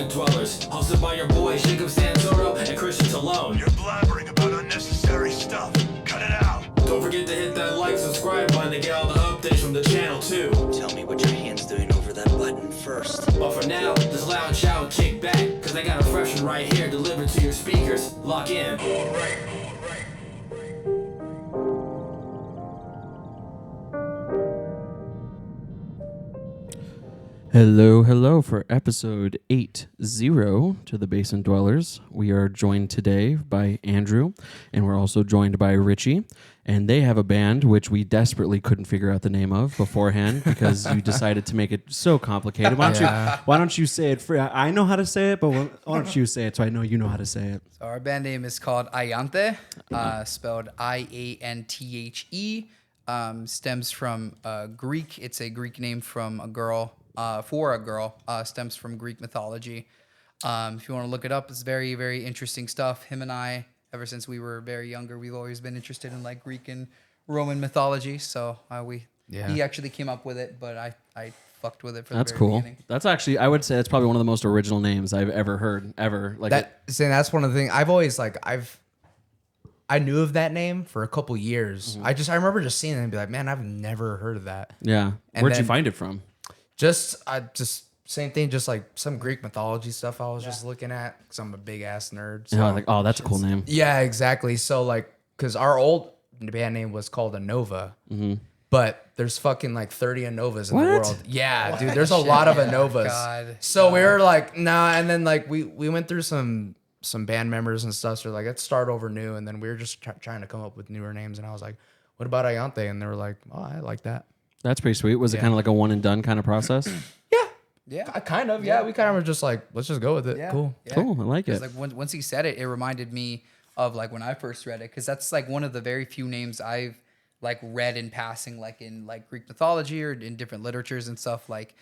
Basement Dwellers, hosted by your boys Jacob Santoro and Christian Talone. You're blabbering about unnecessary stuff. Cut it out. Don't forget to hit that like, subscribe button to get all the updates from the channel too. Tell me what your hand's doing over that button first. But for now, just loud shout, kick back, cause I got a fresh one right here delivered to your speakers. Lock in. Alright. Hello for episode 80 to the Basement Dwellers. We are joined today by Andrew, and we're also joined by Richie, and they have a band which we desperately couldn't figure out the name of beforehand because you decided to make it so complicated. Why don't you say it free? I know how to say it, but why don't you say it so I know you know how to say it? So our band name is called Ianthe, spelled I-A-N-T-H-E. Stems from Greek. It's a Greek name from a girl. For a girl, stems from Greek mythology. If you want to look it up, it's very, very interesting stuff. Him and I, ever since we were very younger, we've always been interested in like Greek and Roman mythology. So he actually came up with it, but I fucked with it for That's the very cool. beginning. That's actually, I would say that's probably one of the most original names I've ever heard, ever. Like That's one of the things I've always I knew of that name for a couple years. Mm-hmm. I remember just seeing it and be like, man, I've never heard of that. Yeah. And Where'd you then- find it from? Just same thing, just like some Greek mythology stuff I was just looking at because I'm a big ass nerd. So. Yeah, like, oh, that's a cool name. Yeah, exactly. So like, because our old band name was called Anova, but there's fucking like 30 Anovas in the What? world. Yeah, dude, there's a lot of Anovas. God. So we were like, nah, and then like we went through some band members and stuff. So like, let's start over new, and then we were just trying to come up with newer names. And I was like, what about Ianthe? And they were like, oh, I like that. That's pretty sweet. Was it kind of like a one and done kind of process? Yeah, kind of. Yeah, we kind of were just like, let's just go with it. Yeah. Cool. Yeah. Cool. I like it. Like once he said it, it reminded me of like when I first read it, because that's like one of the very few names I've like read in passing, like in like Greek mythology or in different literatures and stuff. Like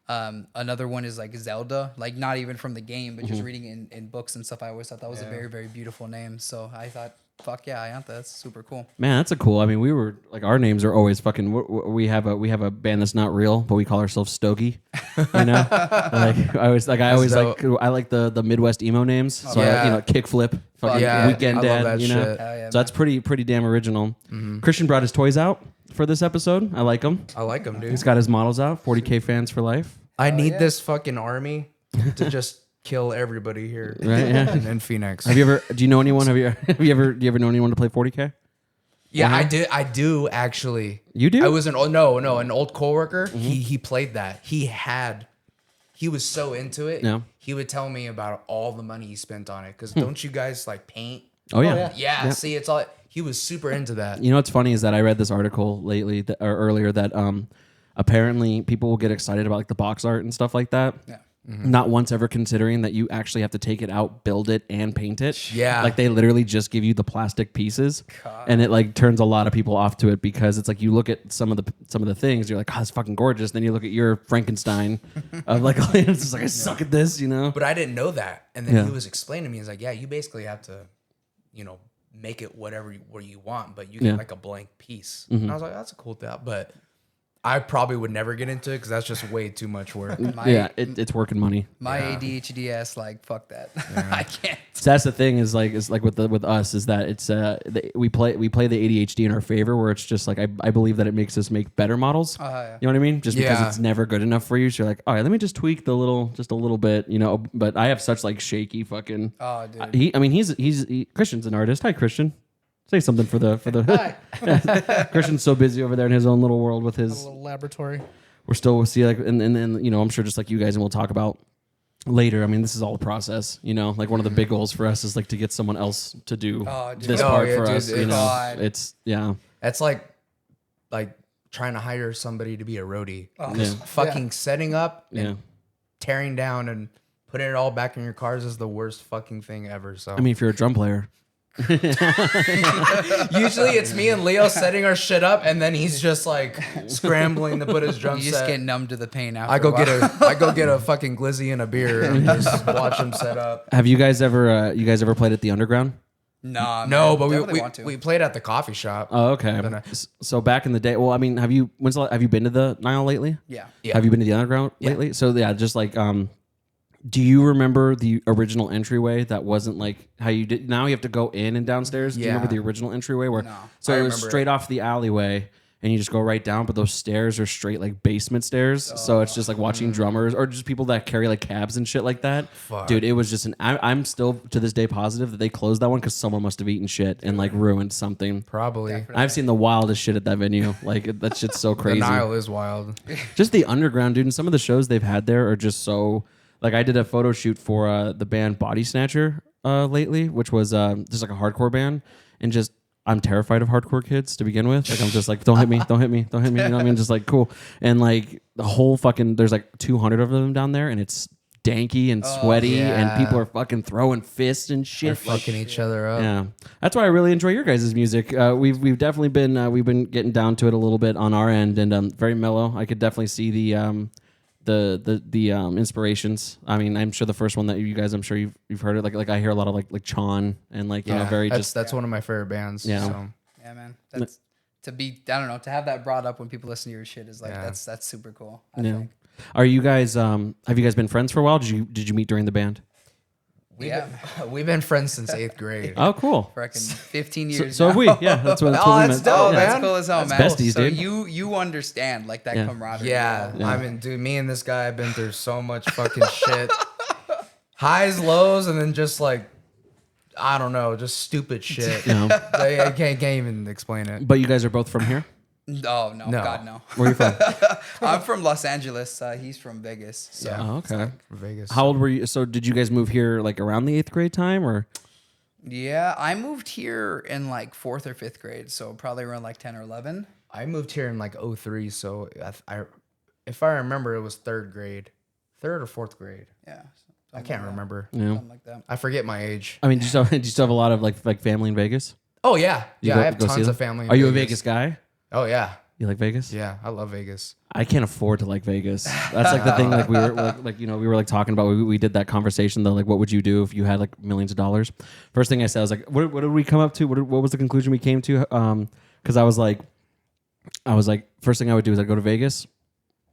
another one is like Zelda, like not even from the game, but just reading in books and stuff. I always thought that was a very, very beautiful name. So I thought, fuck yeah, Ianthe, that's super cool. Man, that's a cool. I mean, we were like, our names are always fucking. We have a band that's not real, but we call ourselves Stogie. You know, I always like the Midwest emo names. So Yeah. Kickflip, fucking Yeah, Weekend I love Dad. that You know, shit. Hell yeah, so that's pretty damn original. Christian brought his toys out for this episode. I like them. I like them, dude. He's got his models out. 40K fans for life. I need this fucking army to just kill everybody here. Right? Yeah. in Phoenix. Have you ever? Do you know anyone? Do you ever know anyone to play 40K? Yeah, I do actually. You do? I was an an old coworker. He played that. He was so into it. Yeah. He would tell me about all the money he spent on it. Because don't you guys like paint? Oh yeah. Yeah. See, it's all. He was super into that. You know what's funny is that I read this article lately or earlier that apparently people will get excited about like the box art and stuff like that. Yeah. Not once ever considering that you actually have to take it out, build it, and paint it. Yeah. Like they literally just give you the plastic pieces, and it like turns a lot of people off to it because it's like you look at some of the things, you're like, oh, it's fucking gorgeous. Then you look at your Frankenstein of like, it's just like I suck at this, you know. But I didn't know that. And then Yeah. he was explaining to me, he's like, yeah, you basically have to, make it where you want, but you get like a blank piece. And I was like, that's a cool thought. But I probably would never get into it because that's just way too much work. It's working money. My ADHD ass, like, fuck that. I can't. So that's the thing is like with us is that it's we play the ADHD in our favor where it's just like I believe that it makes us make better models. Yeah. You know what I mean? Just because Yeah. it's never good enough for you. So you're like, all right, let me just tweak just a little bit, you know. But I have such like shaky fucking. Oh, dude. He's Christian's an artist. Hi, Christian. Say something for the. Christian's so busy over there in his own little world with his. A little laboratory. We'll see like and I'm sure just like you guys and we'll talk about later. I mean, this is all a process, like one of the big goals for us is like to get someone else to do this part for us. It's That's like trying to hire somebody to be a roadie. Just fucking setting up and tearing down and putting it all back in your cars is the worst fucking thing ever. So I mean, if you're a drum player. Usually it's me and Leo setting our shit up, and then he's just like scrambling to put his drum You set. just get numb to the pain after I go a while. I go get a fucking glizzy and a beer and just watch him set up. Have you guys ever played at the Underground? Nah, No, man, but definitely want to. we played at the coffee shop. Oh, okay. So back in the day, well, I mean, have you been to the Nile lately? Yeah. Yeah. Have you been to the Underground lately? So yeah, just like Do you remember the original entryway that wasn't like how you did? Now you have to go in and downstairs. Do you remember Yeah. the original entryway where? No. So I it was remember straight it. off the alleyway, and you just go right down. But those stairs are straight like basement stairs. So it's just like watching drummers or just people that carry like cabs and shit like that. Fuck. Dude, it was just I'm still to this day positive that they closed that one because someone must have eaten shit and like ruined something. Probably. I've seen the wildest shit at that venue. Like that shit's so The crazy. Nile is wild. Just the underground, dude. And some of the shows they've had there are just so. Like I did a photo shoot for the band Body Snatcher lately, which was just like a hardcore band, and just I'm terrified of hardcore kids to begin with. Like I'm just like, don't hit me, don't hit me, don't hit me. You know what I mean? Just like cool. And like the whole fucking there's like 200 of them down there, and it's danky and sweaty, yeah. and people are fucking throwing fists and shit. They're fucking each other up. Yeah, that's why I really enjoy your guys' music. We've definitely been getting down to it a little bit on our end, and very mellow. I could definitely see the inspirations. I mean, I'm sure the first one that you guys, I'm sure you've heard it. Like I hear a lot of like Chon and like you know very that's one of my favorite bands. Yeah. So. Yeah, man. That's to be. I don't know. To have that brought up when people listen to your shit is like that's super cool. I think. Are you guys? Have you guys been friends for a while? Did you meet during the band? We've been friends since 8th grade. Oh, cool. Freaking 15 years. So have now. we. Yeah, that's what. That's Oh, what we that's meant. dope, Oh, man. that's cool as hell, man. besties, so dude. you understand like that Yeah. camaraderie. Yeah, level. I mean, dude, me and this guy have been through so much fucking shit. Highs, lows, and then just like, I don't know, just stupid shit. You know, I can't even explain it. but you guys are both from here. Oh no, No. God no. Where are you from? I'm from Los Angeles. He's from Vegas. So. Yeah. Oh, okay. Vegas. How old were you? So did you guys move here like around the 8th grade time or? Yeah, I moved here in like 4th or 5th grade, so probably around like 10 or 11. I moved here in like 03, so if I remember, it was 3rd grade, 3rd or 4th grade. Yeah, I can't remember. Yeah. something like that. I forget my age. I mean, do you still have a lot of like family in Vegas? Oh yeah, You yeah. go- I have go see tons them? of family. In Are you a Vegas guy? Oh yeah, You like Vegas? yeah. I love Vegas. I can't afford to like Vegas. That's like the thing. Like we were like you know we were like talking about. We did that conversation though. Like, what would you do if you had like millions of dollars? First thing I said, I was like, what did we come up to? What was the conclusion we came to? Because I was like, first thing I would do is I'd go to Vegas, $1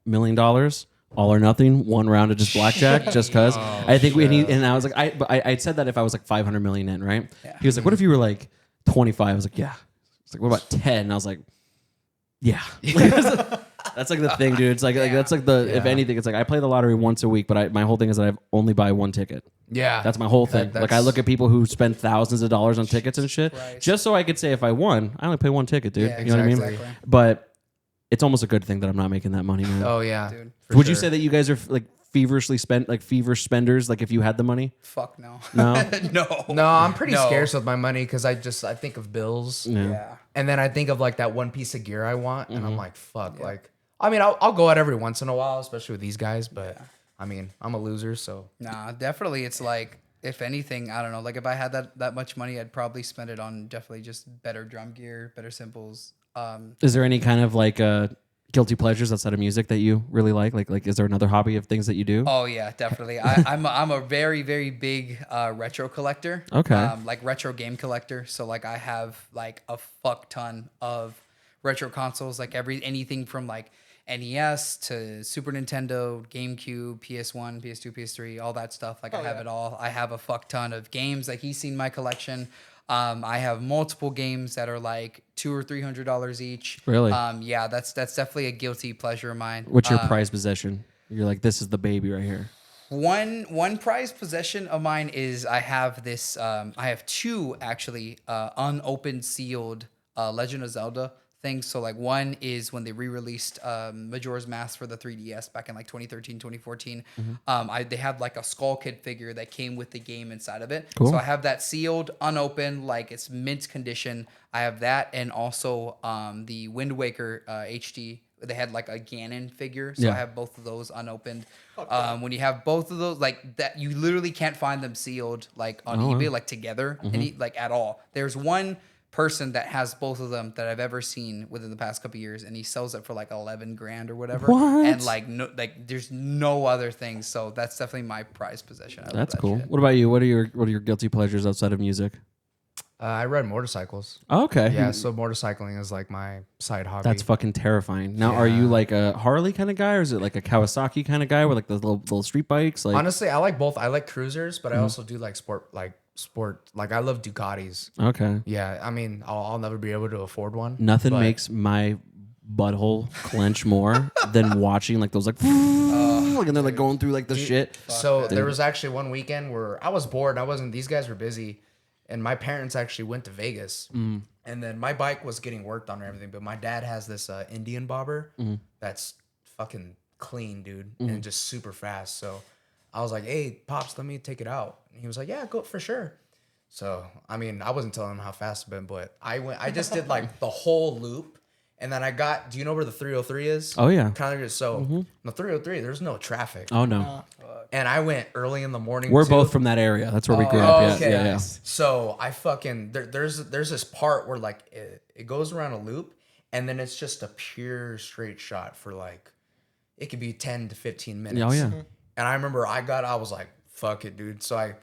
million, all or nothing, one round of just blackjack, just cause. I think and I was like, I said that if I was like 500 million in, right? Yeah. He was like, what if you were like 25? I was like, yeah. It's like, what about 10? And I was like, yeah. That's like the thing, dude. It's like that's like the if anything, it's like I play the lottery once a week, but my whole thing is that I only buy one ticket. Yeah, That's my whole thing. Like I look at people who spend thousands of dollars on tickets and shit, Right. just so I could say if I won, I only pay one ticket, dude. Yeah, you know what I mean? exactly. But it's almost a good thing that I'm not making that money, man. Oh yeah, Dude. for Would you sure. say that you guys are like feverishly feverish spenders? Like if you had the money? Fuck no. No. No. No, I'm pretty No. scarce with my money because I think of bills, Yeah. and then I think of like that one piece of gear I want, and I'm like, fuck, like. I mean, I'll go out every once in a while, especially with these guys, but I mean, I'm a loser, so. Nah, definitely. It's like, if anything, I don't know. Like, if I had that much money, I'd probably spend it on definitely just better drum gear, better cymbals. Is there any kind of like guilty pleasures outside of music that you really like? Like, is there another hobby of things that you do? Oh yeah, definitely. I'm a very very big retro collector. Okay. Like retro game collector. So like I have like a fuck ton of retro consoles. Like anything from like NES to Super Nintendo, GameCube, PS1, PS2, PS3, all that stuff. Like I have it all. I have a fuck ton of games. Like he's seen my collection. I have multiple games that are like $200 or $300 each. Really? Yeah, that's definitely a guilty pleasure of mine. What's your prized possession? You're like, this is the baby right here. One prized possession of mine is I have this. I have two actually unopened, sealed Legend of Zelda things. So like one is when they re-released Majora's Mask for the 3DS back in like 2013, 2014. They had like a Skull Kid figure that came with the game inside of it. Cool. So I have that sealed, unopened, like it's mint condition. I have that and also the Wind Waker HD. They had like a Ganon figure, so Yeah. I have both of those unopened. When you have both of those, like that, you literally can't find them sealed like on eBay, like together, like at all. There's one person that has both of them that I've ever seen within the past couple of years, and he sells it for like 11 grand or whatever. What? And like there's no other things, so that's definitely my prized possession. I love That's that cool. shit. What about you? What are your guilty pleasures outside of music? I ride motorcycles. Okay. Yeah, so motorcycling is like my side hobby. That's fucking terrifying. Now, are you like a Harley kind of guy, or is it like a Kawasaki kind of guy with like the little street bikes? Like, Honestly, I like both. I like cruisers, but I also do like sport. Like I love Ducatis. okay, Yeah, I mean, I'll never be able to afford one. nothing but- makes my butthole clench more than watching like those like, and they're like going through like the shit. So there was actually one weekend where I was bored. These guys were busy, and my parents actually went to Vegas. And then my bike was getting worked on and everything, but my dad has this Indian bobber that's fucking clean, dude, and just super fast. So I was like, "Hey, pops, let me take it out." And he was like, "Yeah, go for sure." So I mean, I wasn't telling him how fast I've been, but I just did like the whole loop. And then I got, do you know where the 303 is? Oh, yeah. Kind of so the 303, there's no traffic. Oh no, And I went early in the morning. we're too. both from that area. That's where we grew up. Yeah, Okay. yeah, yeah. So I fucking there's this part where like it goes around a loop, and then it's just a pure straight shot for like it could be 10 to 15 minutes. Oh, yeah. And I remember I was like, fuck it, dude. So I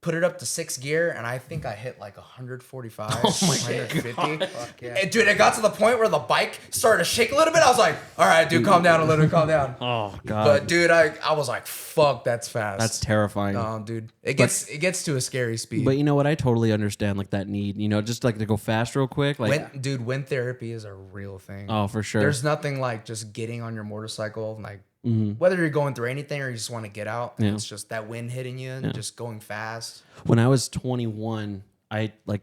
put it up to 6th gear, and I think I hit like 145, 150. And dude, it got to the point where the bike started to shake a little bit. I was like, all right, dude, calm down a little, calm down. Oh god, But dude, I was like, fuck, that's fast. that's terrifying. Dude, it gets to a scary speed. But you know what? I totally understand like that need. You know, just like to go fast real quick. Like, Wind therapy is a real thing. oh, for sure. There's nothing like just getting on your motorcycle, like whether you're going through anything or you just want to get out. Yeah. It's just that wind hitting you and just going fast. When I was 21, I like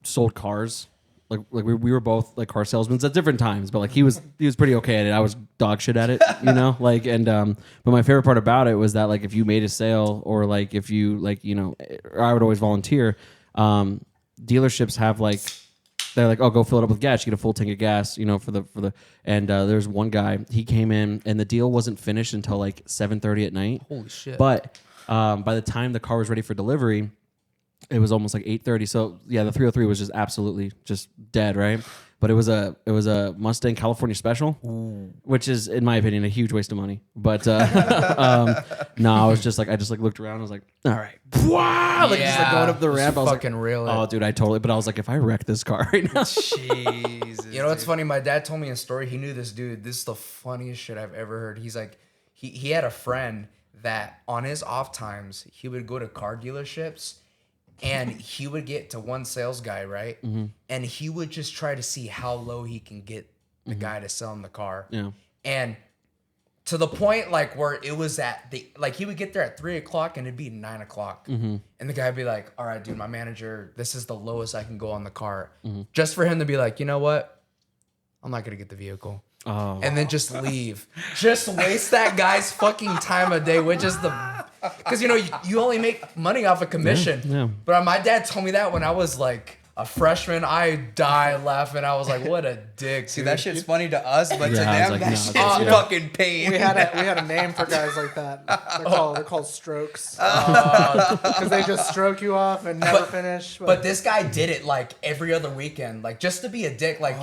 sold cars. Like we were both like car salesmen at different times, but like he was pretty okay at it. I was dog shit at it, you know. Like but my favorite part about it was that like if you made a sale or like if you like or I would always volunteer. Dealerships have like. They're like, oh, go fill it up with gas. You get a full tank of gas, for the. And there's one guy. He came in, and the deal wasn't finished until like 7:30 at night. Holy shit! But by the time the car was ready for delivery, it was almost like 8:30. So yeah, the 303 was just absolutely just dead, right? But it was a Mustang California Special, which is, in my opinion, a huge waste of money. But no, I just looked around. I was like, all right, wow, like just like going up the ramp. I was fucking like, real. oh, dude, I totally. But I was like, if I wreck this car right now, Jesus. You know what's funny? My dad told me a story. He knew this dude. This is the funniest shit I've ever heard. He's like, he had a friend that on his off times he would go to car dealerships. And he would get to one sales guy, right? And he would just try to see how low he can get the guy to sell him the car. Yeah. And to the point like where it was he would get there at 3:00 and it'd be 9:00. And the guy would be like, all right, dude, my manager, this is the lowest I can go on the car. Just for him to be like, you know what? I'm not going to get the vehicle. oh, And then just leave. Just waste that guy's fucking time of day, which is because you only make money off a commission. Yeah. But my dad told me that when I was like a freshman. I died laughing. I was like, what a dick. See, dude. that shit's funny to us, but to Yeah, I was them, like, that no, shit's it's- yeah. fucking pain. We had a name for guys like that. They're called strokes because they just stroke you off and never finish. But this guy did it like every other weekend, like just to be a dick. Like,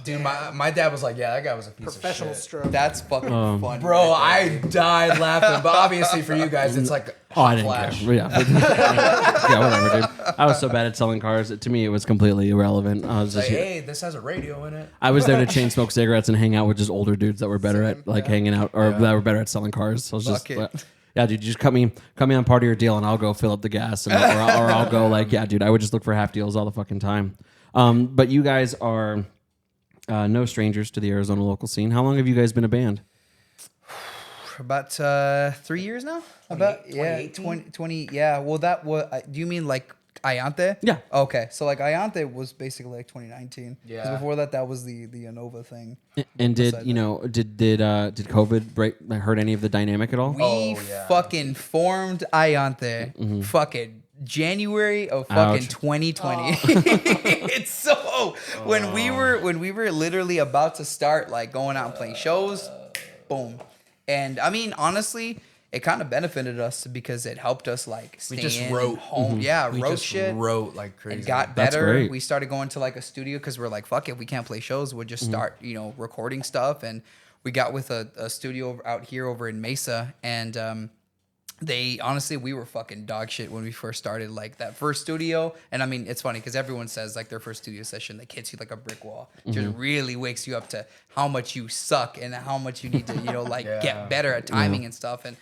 dude, my dad was like, yeah, that guy was a piece professional of shit. stroke. That's fucking fun. Bro, right there, I died laughing. But obviously for you guys, it's like Oh, I didn't flash. care. Yeah, yeah, whatever, dude. I was so bad at selling cars. To me, it was completely irrelevant. I was Like, just, hey, this has a radio in it. I was there to chain smoke cigarettes and hang out with just older dudes that were better at like hanging out or that were better at selling cars. So I was just, Fuck it. like, yeah, dude, you just cut me on part of your deal, and I'll go fill up the gas, or I'll go like, yeah, dude, I would just look for half deals all the fucking time. But you guys are no strangers to the Arizona local scene. How long have you guys been a band? About 3 years now? About 20. Yeah. Well, that was. Do you mean like Ianthe? Yeah. Okay. So like Ianthe was basically like 2019. 'Cause Yeah. before that was the Innova thing. And did COVID hurt any of the dynamic at all? We fucking formed Ianthe fucking January of fucking Ouch. 2020. It's so when we were literally about to start like going out and playing shows, boom. And I mean honestly, it kind of benefited us because it helped us like stay We just in wrote. home. Yeah, We wrote just shit. wrote like crazy. It got That's better. great. We started going to like a studio because we're like, fuck it, we can't play shows. We'll just start, recording stuff. And we got with a studio out here over in Mesa, and honestly, we were fucking dog shit when we first started, like that first studio. And I mean, it's funny because everyone says like their first studio session like hits you like a brick wall. It just really wakes you up to how much you suck and how much you need to, like get better at timing and stuff. And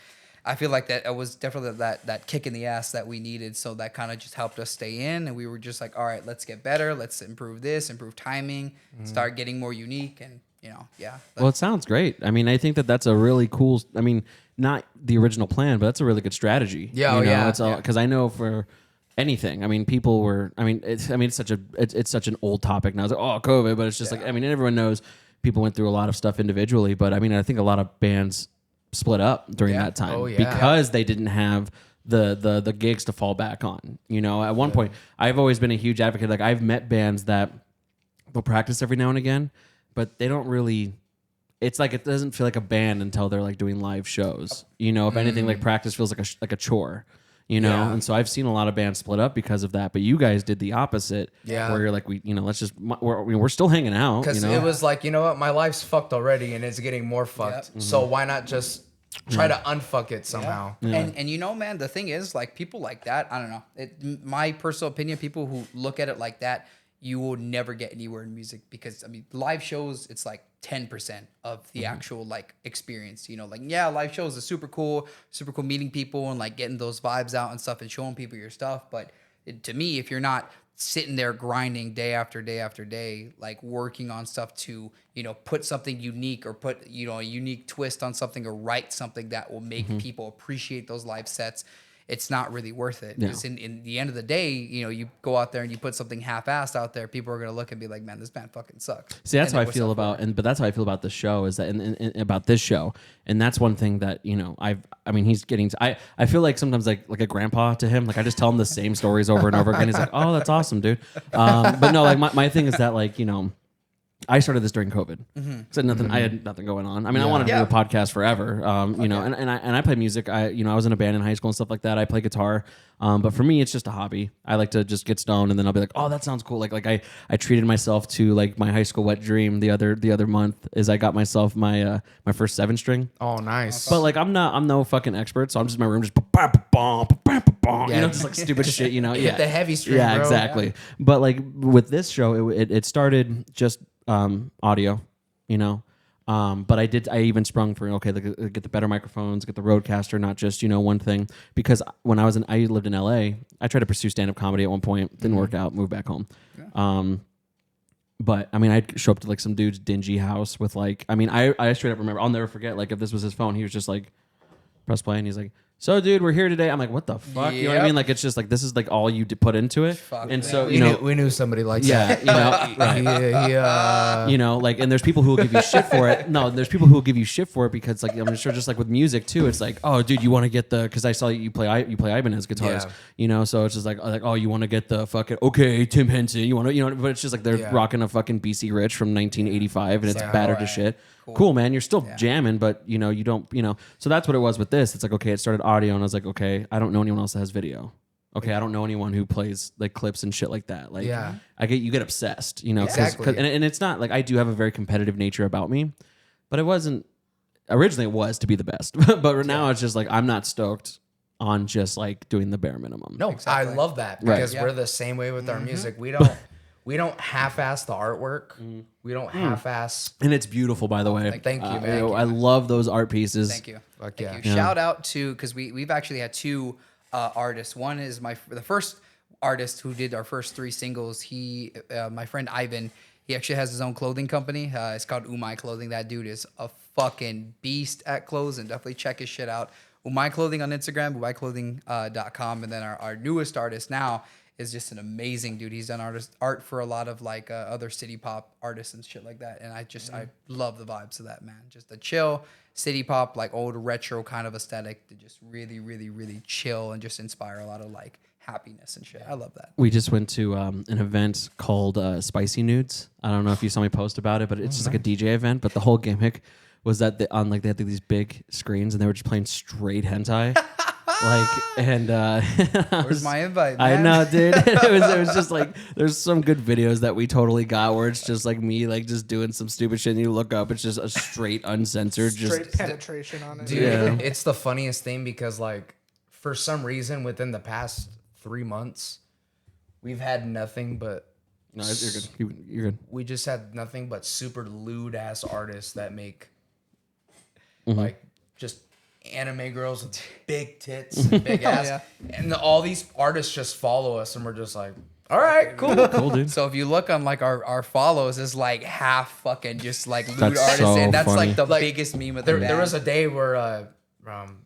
I feel like that it was definitely that kick in the ass that we needed. So that kind of just helped us stay in. And we were just like, all right, let's get better. Let's improve this, improve timing, start getting more unique. And, Well, it sounds great. I mean, I think that's a really cool, I mean, not the original plan, but that's a really good strategy. Yeah, It's because I know for anything, I mean, people were, it's such an old topic now. It's like, oh, COVID, but it's just like, I mean, everyone knows people went through a lot of stuff individually, but I mean, I think a lot of bands split up during that time because they didn't have the gigs to fall back on. At one point, I've always been a huge advocate. Like I've met bands that they'll practice every now and again, but they don't really. It's like it doesn't feel like a band until they're like doing live shows. If anything, like practice feels like a chore. And so I've seen a lot of bands split up because of that. But you guys did the opposite. Yeah, where you're like let's just we're still hanging out. Because it was like what, my life's fucked already and it's getting more fucked. So why not just try to unfuck it somehow? And man, the thing is like people like that. I don't know. My personal opinion, people who look at it like that, you will never get anywhere in music because I mean live shows, it's like 10% of the actual like experience. Live shows are super cool meeting people and like getting those vibes out and stuff and showing people your stuff. But to me, if you're not sitting there grinding day after day after day, like working on stuff to, put something unique or put, a unique twist on something or write something that will make people appreciate those live sets, it's not really worth it. Because in the end of the day, you go out there and you put something half-assed out there, people are going to look and be like, man, this band fucking sucks. See, that's how I feel about, but that's how I feel about the show is that, and about this show. And that's one thing that, he's getting, I feel like sometimes like a grandpa to him, like I just tell him the same stories over and over again. He's like, oh, that's awesome, dude. But no, like my thing is that like, I started this during COVID. I had nothing going on. I mean, I wanted to do a podcast forever. And I play music. I was in a band in high school and stuff like that. I play guitar. But for me, it's just a hobby. I like to just get stoned and then I'll be like, oh, that sounds cool. Like I treated myself to like my high school wet dream the other month is I got myself my first 7-string. Oh, nice. But like I'm no fucking expert, so I'm just in my room just just like stupid shit, Hit the heavy string, yeah, bro. exactly. Yeah. But like with this show, it started just audio, but I even sprung for, get the better microphones, get the Rodecaster, not just, one thing. Because when I lived in LA, I tried to pursue stand-up comedy at one point, didn't work out, moved back home. Yeah. But I mean, I'd show up to like some dude's dingy house with like, I straight up remember, I'll never forget, like if this was his phone, he was just like, press play and he's like, so dude, we're here today. I'm like, what the fuck? You know what I mean? Like, it's just like, this is like all you put into it. And so, we knew somebody like that. Right. Like, and there's people who will give you shit for it. No, there's people who will give you shit for it because like, I'm sure just like with music too, it's like, oh dude, you want to get cause I saw you play Ibanez guitars, so it's just like, oh, you want to get the fucking, okay, Tim Henson, you want to, but it's just like, they're rocking a fucking BC Rich from 1985 and it's battered to shit. Cool, man. You're still jamming, but you don't, so that's what it was with this. It's like, okay, it started audio and I was like, okay, I don't know anyone else that has video. Okay, I don't know anyone who plays like clips and shit like that. Like, you get obsessed, Exactly. And it's not like I do have a very competitive nature about me, but originally it was to be the best, but now it's just like, I'm not stoked on just like doing the bare minimum. No, exactly. I love that because we're the same way with our music. We don't half-ass the artwork. We don't half-ass. And it's beautiful, by the way. Thank you, man. I love those art pieces. Thank you. Fuck Thank you. Shout out to, because we've actually had two artists. One is the first artist who did our first 3 singles. My friend Ivan, he actually has his own clothing company. It's called Umai Clothing. That dude is a fucking beast at clothes, and definitely check his shit out. Umai Clothing on Instagram, umaiclothing.com. And then our newest artist now is just an amazing dude. He's done art for a lot of like other city pop artists and shit like that. And I love the vibes of that, man. Just a chill city pop, like old retro kind of aesthetic to just really, really, really chill and just inspire a lot of like happiness and shit. I love that. We just went to an event called Spicy Nudes. I don't know if you saw me post about it, but it's just like a DJ event. But the whole gimmick was that they had these big screens and they were just playing straight hentai. Where's my invite, man? I know, dude. it was just like, there's some good videos that we totally got where it's just like me like just doing some stupid shit and you look up, it's just a straight uncensored penetration on it. Dude, it's the funniest thing because like for some reason within the past 3 months, we've had nothing but. No, you're good. You're good. We just had nothing but super lewd ass artists that make like just anime girls with big tits and big ass. And all these artists just follow us and we're just like, all right, cool. Cool, dude. So if you look on like our follows, is like half fucking just like lewd That's artists, so and that's funny. like the biggest meme of the There band. was a day where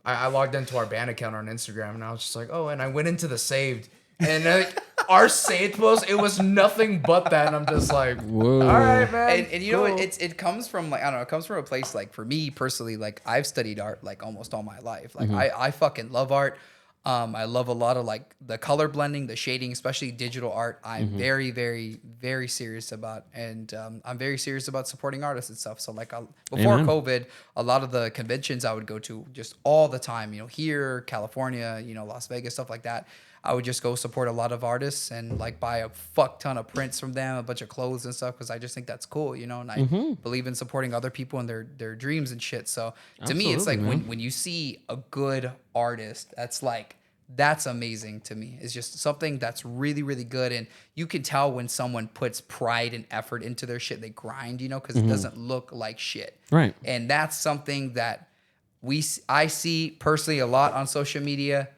I logged into our band account on Instagram and I was just like, oh, and I went into the saved. And our saved post, it was nothing but that. And I'm just like, Whoa. all right, man. And you know what? It comes from like, I don't know, it comes from a place like, for me personally, like I've studied art like almost all my life. Like I fucking love art. I love a lot of like the color blending, the shading, especially digital art. I'm very, very, very serious about, and I'm very serious about supporting artists and stuff. So like before Amen. COVID, a lot of the conventions I would go to just all the time, you know, here, California, you know, Las Vegas, stuff like that. I would just go support a lot of artists and like buy a fuck ton of prints from them, a bunch of clothes and stuff, because I just think that's cool, you know, and I believe in supporting other people and their dreams and shit. So to me, it's like Absolutely, when you see a good artist, that's amazing to me. It's just something that's really, really good. And you can tell when someone puts pride and effort into their shit, they grind, you know, because it doesn't look like shit. Right. And that's something that I see personally a lot on social media,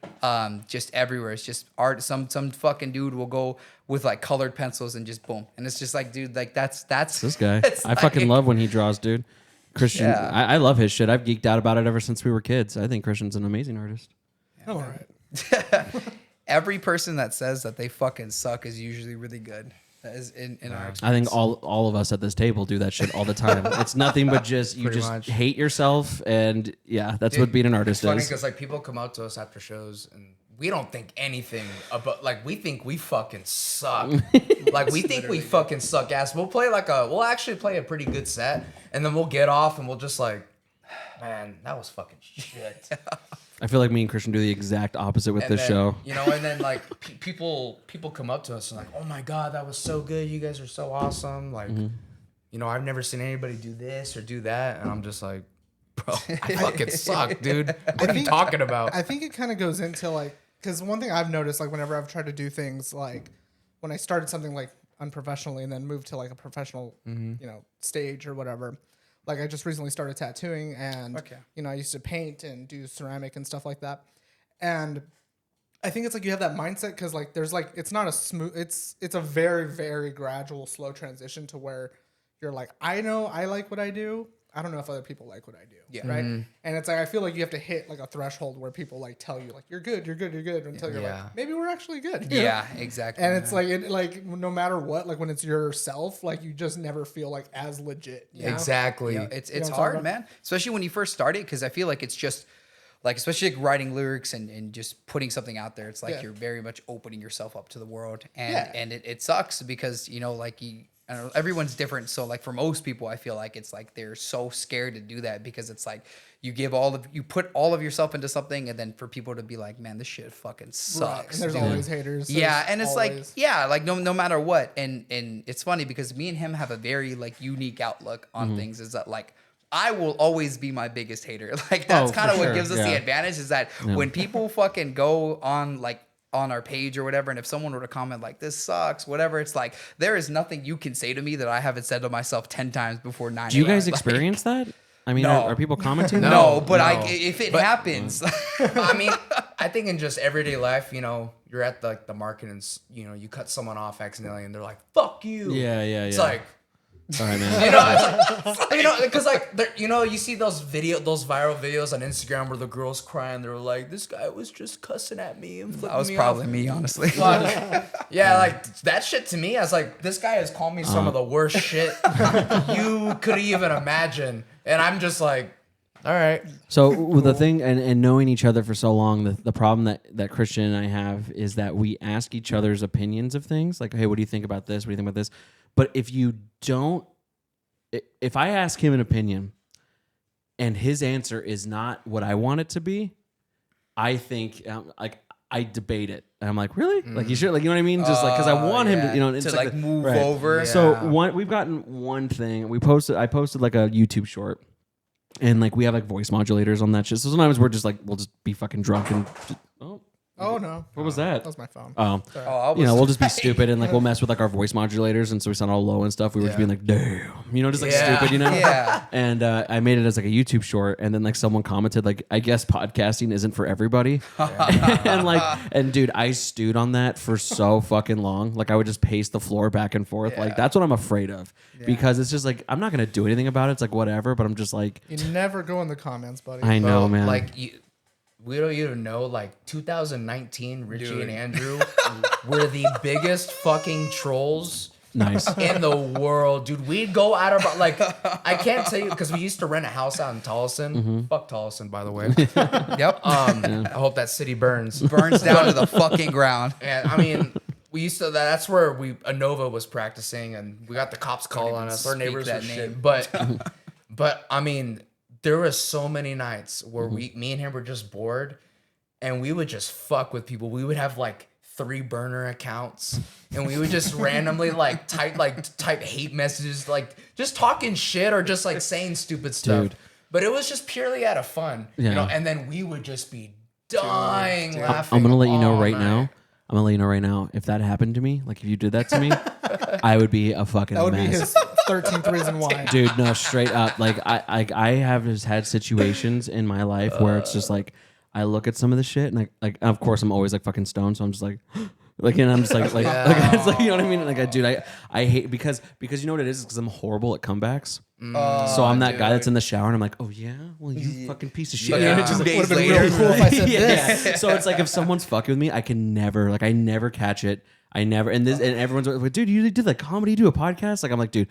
just everywhere. It's just art. Some fucking dude will go with like colored pencils and just boom, and it's just like, dude, like that's This guy. it's I fucking like- love when he draws, dude. Christian, Yeah. I love his shit. I've geeked out about it ever since we were kids. I think Christian's an amazing artist. All right. Every person that says that they fucking suck is usually really good. That is in our I think all of us at this table do that shit all the time. It's nothing but just you Pretty just much. hate yourself, and yeah, that's what Dude, being an artist It's funny is. because like people come out to us after shows and we don't think anything about, like we think we fucking suck. Like we think we fucking suck ass. We'll actually play a pretty good set and then we'll get off and we'll just like, man, that was fucking shit. I feel like me and Christian do the exact opposite with And this then, show. you know, and then like people come up to us and like, oh my God, that was so good. You guys are so awesome. Like, you know, I've never seen anybody do this or do that. And I'm just like, bro, I fucking suck, dude. What are you talking about? I think it kind of goes into like, because one thing I've noticed, like whenever I've tried to do things, like when I started something like unprofessionally and then moved to like a professional, you know, stage or whatever. Like I just recently started tattooing and, you know, I used to paint and do ceramic and stuff like that. And I think it's like you have that mindset because like there's like, it's not a smooth, it's a very, very gradual, slow transition to where you're like, I know I like what I do. I don't know if other people like what I do. Yeah. Right. And it's like, I feel like you have to hit like a threshold where people like tell you like, you're good until you're like, maybe we're actually good. you know? Yeah, exactly. And it's like no matter what, like when it's yourself, like you just never feel like as legit. you know? Exactly. You know, it's what I'm hard, talking about? man. Especially when you first start it, because I feel like it's just like, especially like writing lyrics and just putting something out there. It's like you're very much opening yourself up to the world, and it sucks because, you know, like I don't know, everyone's different. So like for most people, I feel like it's like they're so scared to do that because it's like you put all of yourself into something, and then for people to be like, man, this shit fucking sucks. Right. And there's dude. always haters. Yeah, There's and it's always- like no matter what, and it's funny because me and him have a very like unique outlook on things. Is that like I will always be my biggest hater. Like that's Oh, kind of for what sure, gives us the yeah. advantage is that when people fucking go on like on our page or whatever, and if someone were to comment like this sucks, whatever, it's like there is nothing you can say to me that I haven't said to myself 10 times before 9 Do you guys Like, experience that? I mean, No. are people commenting? No, but No. if it happens, I mean, I think in just everyday life, you know, you're at the market and, you know, you cut someone off accidentally and they're like, fuck you. Yeah. It's like, All right, man. you know, you know, because like, you know, you see those viral videos on Instagram where the girls crying. They're like, this guy was just cussing at me and flipping that was me probably off. me, honestly. Yeah, like that shit to me, I was like, this guy has called me some of the worst shit you could even imagine. And I'm just like, all right. So with the thing and knowing each other for so long, the problem that Christian and I have is that we ask each other's opinions of things. Like, hey, what do you think about this? What do you think about this? But if I ask him an opinion and his answer is not what I want it to be, I think like I debate it. And I'm like, really? Like you should, like, you know what I mean? Just like, cause I want him to, you know, it's to like move right. over. So we've gotten one thing. I posted like a YouTube short, and like we have like voice modulators on that shit. So sometimes we'll just be fucking drunk and just, oh, Oh no, What was that? that was my phone. I was We'll just be stupid and like we'll mess with like our voice modulators, and so we sound all low and stuff. We were just being like, damn, just like stupid, Yeah. And I made it as like a YouTube short, and then like someone commented like, I guess podcasting isn't for everybody, and dude, I stewed on that for so fucking long. Like I would just pace the floor back and forth. Like that's what I'm afraid of, because it's just like I'm not gonna do anything about it. It's like whatever, but I'm just like, You never go in the comments, buddy. I know, man. Like we don't even know. Like 2019, Richie and Andrew were the biggest fucking trolls. Nice. In the world, dude. We'd go out of like I can't tell you because we used to rent a house out in Tolleson. Fuck Tolleson, by the way. Yep. I hope that city burns. Burns down to the fucking ground. And I mean, we used to. That's where Anova was practicing, and we got the cops call on us. Our speak neighbors that were name. shit. But I mean, there were so many nights where me and him were just bored, and we would just fuck with people. We would have like 3 burner accounts, and we would just randomly type hate messages, like just talking shit or just like saying stupid stuff. Dude. But it was just purely out of fun, Yeah. And then we would just be dying laughing. I'm gonna let you know all right night. now. I'm gonna let you know right now. If that happened to me, like if you did that to me, I would be a fucking That would mess. be his 13th reason why. Dude, no, straight up. Like I have just had situations in my life where it's just like I look at some of the shit and like of course I'm always like fucking stoned, so I'm just like and I'm just like it's like, you know what I mean? Like dude, I hate because you know what it is? Because I'm horrible at comebacks. So I'm that guy that's in the shower and I'm like, oh yeah, well you fucking piece of shit. Yeah. And it just Two days Would have been later, really cool if I said this. yeah. So it's like if someone's fucking with me, I can never I never catch it. I never and everyone's like, dude, you did like comedy, you do a podcast? Like I'm like, dude,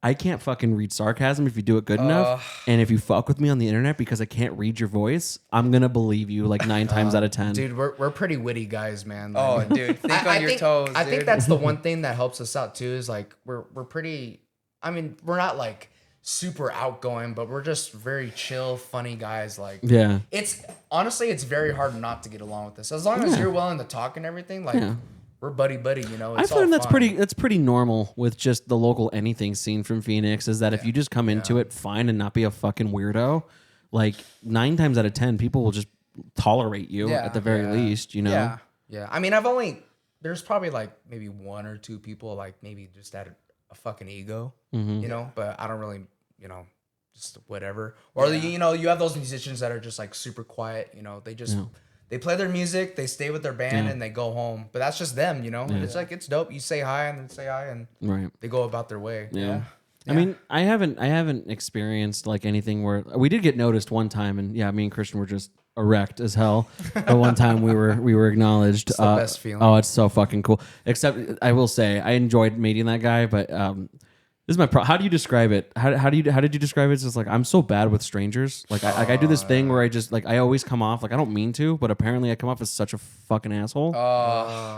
I can't fucking read sarcasm if you do it good enough. And if you fuck with me on the internet because I can't read your voice, I'm gonna believe you like 9 times out of 10. Dude, we're pretty witty guys, man. Oh, Like, dude, think on your toes. I think dude. that's the one thing that helps us out too. Is like we're pretty. I mean, we're not like super outgoing, but we're just very chill, funny guys. Like, Yeah. it's honestly, it's very hard not to get along with this. As long as you're willing to talk and everything, like we're buddy. It's I've all learned that's fun. pretty normal with just the local anything scene from Phoenix is that if you just come into it fine and not be a fucking weirdo, like 9 times out of 10 people will just tolerate you at the very least, Yeah. Yeah, I mean, there's probably like maybe 1 or 2 people like maybe just had a fucking ego, but I don't really, just whatever. Or you have those musicians that are just like super quiet, they just they play their music, they stay with their band and they go home. But that's just them, It's like it's dope. You say hi and then say hi and they go about their way. Yeah. I mean, I haven't experienced like anything where we did get noticed one time, and me and Christian were just erect as hell. But one time we were acknowledged. It's the best feeling. Oh, it's so fucking cool. Except I will say I enjoyed meeting that guy, but this is my how do you describe it? How did you describe it? It's just like I'm so bad with strangers. Like I do this thing where I just like I always come off like I don't mean to, but apparently I come off as such a fucking asshole.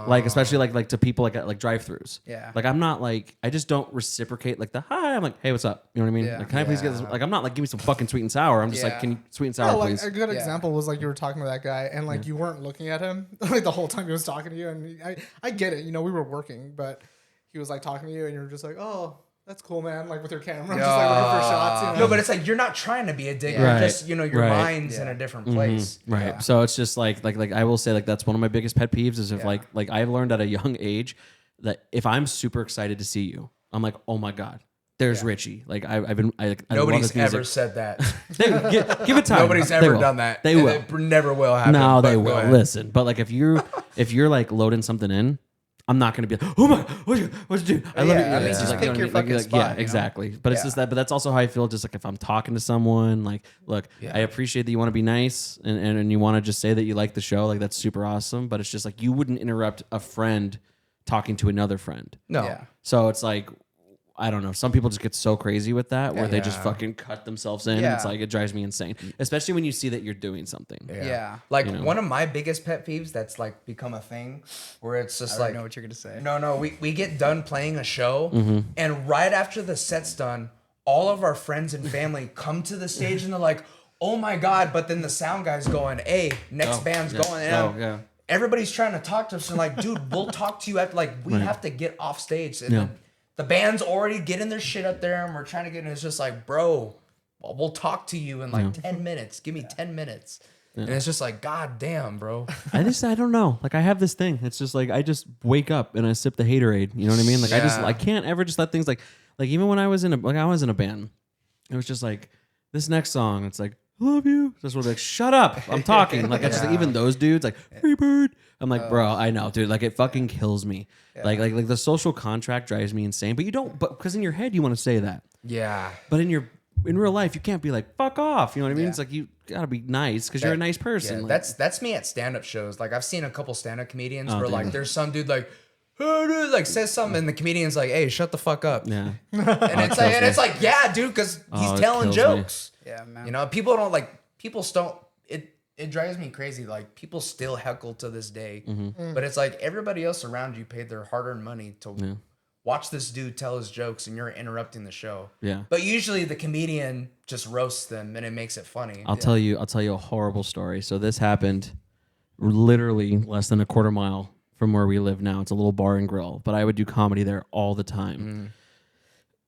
Like especially like to people like drive-throughs. Yeah. Like I'm not like I just don't reciprocate like the hi. I'm like, hey, what's up? You know what I mean? Yeah. Like can I please get this? Like I'm not like give me some fucking sweet and sour. I'm just like, can you sweet and sour, Like please? a good example was like you were talking to that guy and like you weren't looking at him like the whole time he was talking to you, and I get it, we were working, but he was like talking to you and you were just like, oh, that's cool, man. Like with your camera, just like looking for shots. No, but it's like you're not trying to be a dick. Right. You're just your Right. mind's in a different place. Right. Yeah. So it's just like I will say like that's one of my biggest pet peeves is if like I've learned at a young age that if I'm super excited to see you, I'm like, oh my God, there's Richie. Like I love Nobody's his music. ever said that. Give it time. Nobody's They ever will. done that. They And will. It never will happen. No, but they go will. ahead. Listen, but like if you're like loading something in, I'm not gonna be like, oh my, what'd you do? I love it. I mean, It's just like, pick you know your what I mean? fucking spot, Yeah, you know? exactly. But it's just that. But that's also how I feel. Just like if I'm talking to someone, like, look, I appreciate that you want to be nice and you want to just say that you like the show. Like that's super awesome. But it's just like you wouldn't interrupt a friend talking to another friend. No. Yeah. So it's like, I don't know. Some people just get so crazy with that where they just fucking cut themselves in. Yeah. It's like, it drives me insane. Especially when you see that you're doing something. Yeah. Like one of my biggest pet peeves that's like become a thing where it's just I like already know what you're gonna say. No, we get done playing a show Mm-hmm. and right after the set's done, all of our friends and family come to the stage and they're like, oh my God, but then the sound guy's going, hey, next band's going. And everybody's trying to talk to us and like, dude, we'll talk to you after like we have to get off stage. And then the band's already getting their shit up there and we're trying to get in. It's just like, bro, we'll talk to you in like 10 minutes. Give me 10 minutes. And it's just like, God damn, bro. I don't know. Like I have this thing. It's just like I just wake up and I sip the haterade. You know what I mean? Like I can't ever just let things like even when I was in a band, it was just like this next song. It's like I love you. Just was like shut up. I'm talking. Like it's just, even those dudes like free bird. I'm like bro, I know, dude. Like it fucking kills me. Like the social contract drives me insane. But you don't. But because in your head you want to say that. Yeah. But in real life you can't be like fuck off. You know what I mean? It's like you gotta be nice because you're a nice person. Yeah, like, that's me at stand-up shows. Like I've seen a couple stand-up comedians where like there's some dude like, oh, dude, like says something and the comedian's like, hey, shut the fuck up. Yeah. And it's like, yeah, dude, because he's it telling kills jokes. Yeah, man. You know, people don't like people don't it drives me crazy. Like people still heckle to this day. But it's like everybody else around you paid their hard-earned money to watch this dude tell his jokes and you're interrupting the show. Yeah. But usually the comedian just roasts them and it makes it funny. I'll tell you a horrible story. So this happened literally less than a quarter mile from where we live now. It's a little bar and grill, but I would do comedy there all the time.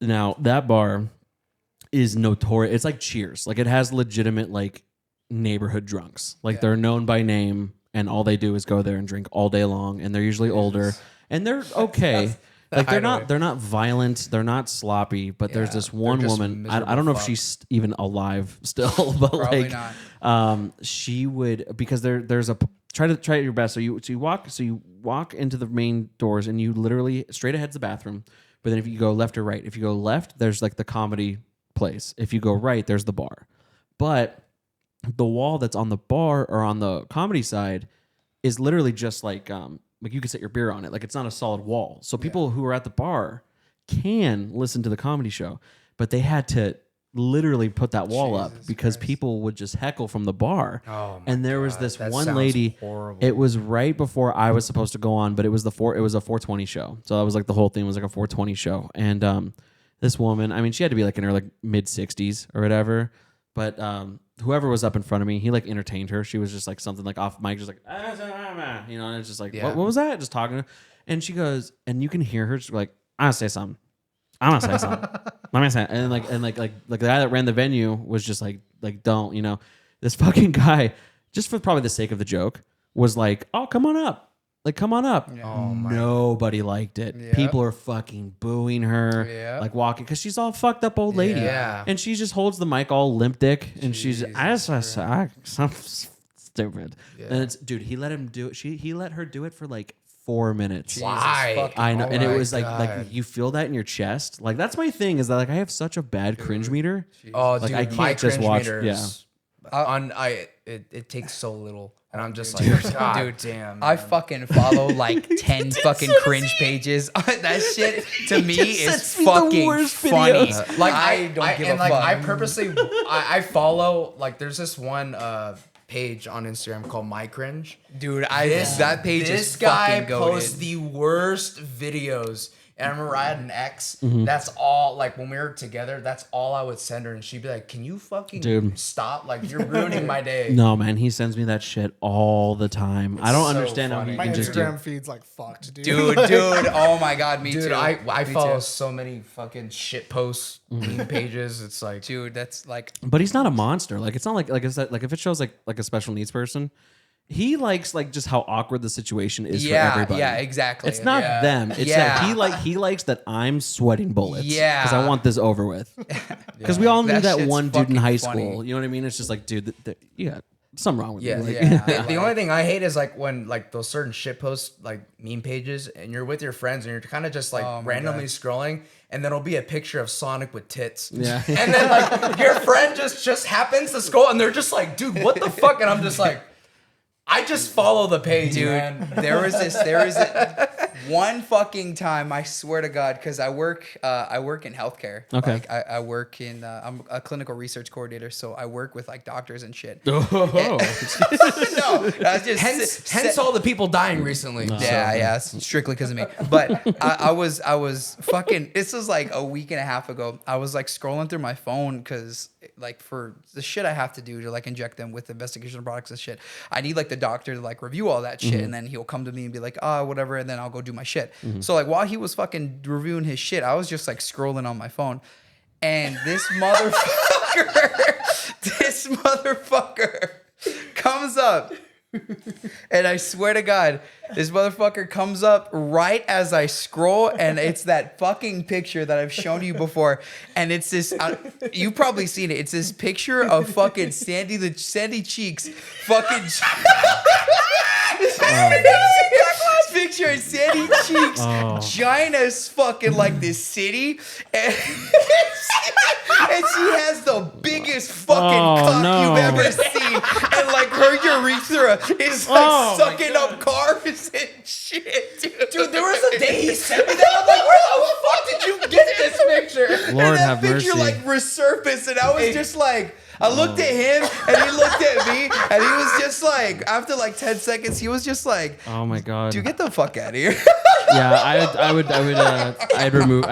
Now that bar is notorious. It's like Cheers. Like it has legitimate like neighborhood drunks. Like they're known by name and all they do is go there and drink all day long and they're usually older and they're okay. Like they're not violent, they're not sloppy, but there's this one woman. I don't know if she's even alive still, but Probably like not. she would because there's a try your best. So you walk into the main doors and you literally straight ahead's the bathroom. But then if you go left or right, if you go left, there's like the comedy place. If you go right, there's the bar. But the wall that's on the bar or on the comedy side is literally just like you can set your beer on it. Like it's not a solid wall. So people who are at the bar can listen to the comedy show, but they had to literally put that wall up because people would just heckle from the bar. Oh my and there was God, this that one sounds lady. horrible. It was right before I was supposed to go on, but it was a 420 show. So that was like the whole thing was like a 420 show. And this woman, I mean, she had to be like in her like mid 60s or whatever. But whoever was up in front of me, he like entertained her. She was just like something like off mic, just like, you know, and it's just like, what was that? Just talking to her. And she goes, and you can hear her just like, I'm gonna say something. I'm gonna say something. Let me say it. And like the guy that ran the venue was just like don't, you know, this fucking guy, just for probably the sake of the joke, was like, oh, come on up. Like, come on up. Yeah. Oh my Nobody liked it. Yep. People are fucking booing her, Yep. like walking, because she's all fucked up old lady. Yeah. And she just holds the mic all limp dick, and she's some stupid. Yeah. And it's, dude, he let him do it. He let her do it for like 4 minutes. Why? fucking- I know, Oh and it my was like God. you feel that in your chest. Like that's my thing is that like I have such a bad cringe meter. Oh, Like, dude, I can't my just cringe watch- meter yeah. is it takes so little, and I'm just like, Dude, God dude, damn. I man. fucking follow like 10 fucking cringe pages. That shit to me is sends me the fucking worst funny. videos. Like I don't give a and like fuck. I purposely I follow like there's this one page on Instagram called My Cringe. Dude, that page This is guy fucking posts goated. the worst videos. And I remember I had an ex. Mm-hmm. That's all. Like when we were together, that's all I would send her, and she'd be like, "Can you fucking Dude. stop? Like you're ruining my day." No, man, he sends me that shit all the time. I don't so understand how funny. he My can just do. Instagram feed's like fucked, dude. Dude, oh my god, me Dude, too. I Me follow too. so many fucking shit posts, Mm-hmm. meme pages. It's like, Dude, that's like But he's not a monster. Like it's not like I said, like if it shows like a special needs person, he likes like just how awkward the situation is for everybody. yeah, exactly. It's not Yeah. them. It's Yeah. that he likes that I'm sweating bullets. Yeah. Because I want this over with. Because we all knew That that shit's one dude in fucking high funny. school. You know what I mean? It's just like, dude, you got something wrong with yeah, you. Like, yeah. The only thing I hate is like when like those certain shit posts, like meme pages, and you're with your friends and you're kind of just like Oh my randomly scrolling, and then it'll be a picture of Sonic with tits. Yeah. And then like your friend just happens to scroll, and they're just like, "Dude, what the fuck?" And I'm just like, I just follow the page, Dude, man. there was one fucking time, I swear to God, because I work in healthcare. Okay. Like, I work in, I'm a clinical research coordinator, so I work with like doctors and shit. Oh. No, that's just Hence all the people dying recently. Yeah, it's strictly because of me. But I was fucking. This was like a week and a half ago. I was like scrolling through my phone because like for the shit I have to do to like inject them with investigational products and shit, I need like the doctor to like review all that shit, and then he'll come to me and be like, whatever, and then I'll go do my shit. So like while he was fucking reviewing his shit, I was just like scrolling on my phone, and this motherfucker comes up. And I swear to God, this motherfucker comes up right as I scroll, and it's that fucking picture that I've shown you before. And it's this, you've probably seen it. It's this picture of fucking Sandy Cheeks, fucking. This picture of Sandy Cheeks, giant as fucking like this city, and she has the biggest fucking cock you've ever seen, and like her urethra is like sucking up cars and shit, Dude, there was a day he sent me that. I'm like, where the fuck did you get this picture? Lord and that have picture mercy. like resurfaced, and I was just like. I looked at him and he looked at me and he was just like, after like 10 seconds, he was just like, Oh my god. dude, get the fuck out of here. Yeah, I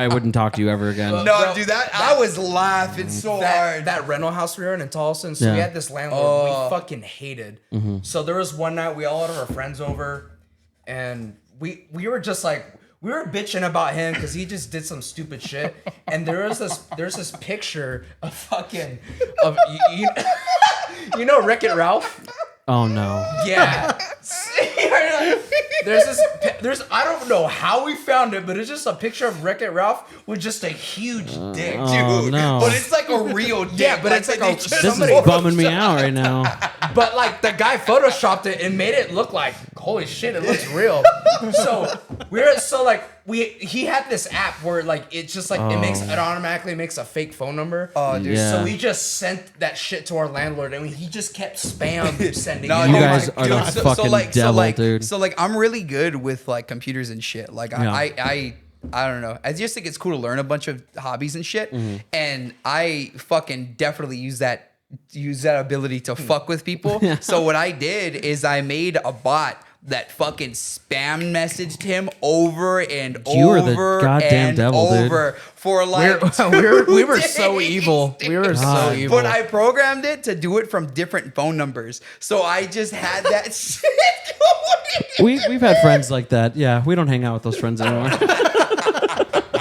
wouldn't talk to you ever again. No, Bro, dude, I was laughing so hard. That rental house we were in Tolleson, so we Yeah. had this landlord we fucking hated. So there was one night we all had our friends over, and we were just like, we were bitching about him because he just did some stupid shit. And there's this picture of fucking you know Wreck-It Ralph? Oh no. Yeah. There's I don't know how we found it, but it's just a picture of Wreck-It Ralph with just a huge dick, dude. Oh no. But it's like a real dick. Yeah, but it's like they a- just- This is somebody- bumming me out right now. But like the guy photoshopped it and made it look like, holy shit, it looks real. He had this app where like it's just like it automatically makes a fake phone number. Oh, dude. Yeah. So we just sent that shit to our landlord, and he just kept spam sending No, it. You dude, guys are the fucking devil, dude. So like, I'm really good with like computers and shit. Like Yeah. I don't know. I just think it's cool to learn a bunch of hobbies and shit. Mm-hmm. And I fucking definitely use that ability to fuck with people. So what I did is I made a bot that fucking spam messaged him over and You were the over goddamn and devil, dude. over for like we were 2 so days, evil. We were so God. evil. But I programmed it to do it from different phone numbers. So I just had that shit going. We've had friends like that. Yeah, we don't hang out with those friends anymore.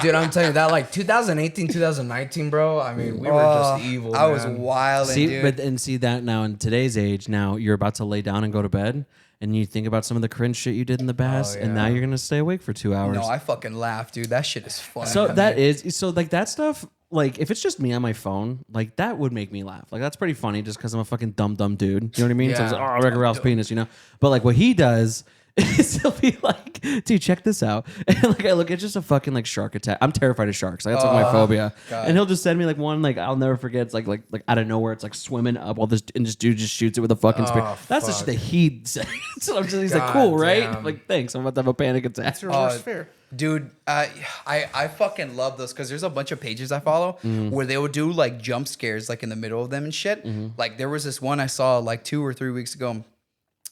Dude, I'm telling you that like 2018, 2019, bro. I mean, we were just evil. I was man. wild, See, dude. see that now in today's age. Now you're about to lay down and go to bed, and you think about some of the cringe shit you did in the past, and now you're gonna stay awake for 2 hours. No, I fucking laugh, dude. That shit is fun. So like that stuff. Like if it's just me on my phone, like that would make me laugh. Like that's pretty funny, just because I'm a fucking dumb dude. You know what I mean? So it's like, oh, Wreck-It Ralph's penis, you know. But like what he does is he'll be like, dude, check this out. And like I look at just a fucking like shark attack. I'm terrified of sharks. Like, that's like my phobia. And he'll just send me like one like I'll never forget. It's like out of nowhere. It's like swimming up all this, and this dude just shoots it with a fucking spear. That's the shit that he said. So I'm just, he's like, cool, right? damn. Like thanks. I'm about to have a panic attack. It's reverse fear. Dude, I fucking love those because there's a bunch of pages I follow where they would do like jump scares like in the middle of them and shit. Like there was this one I saw like 2 or 3 weeks ago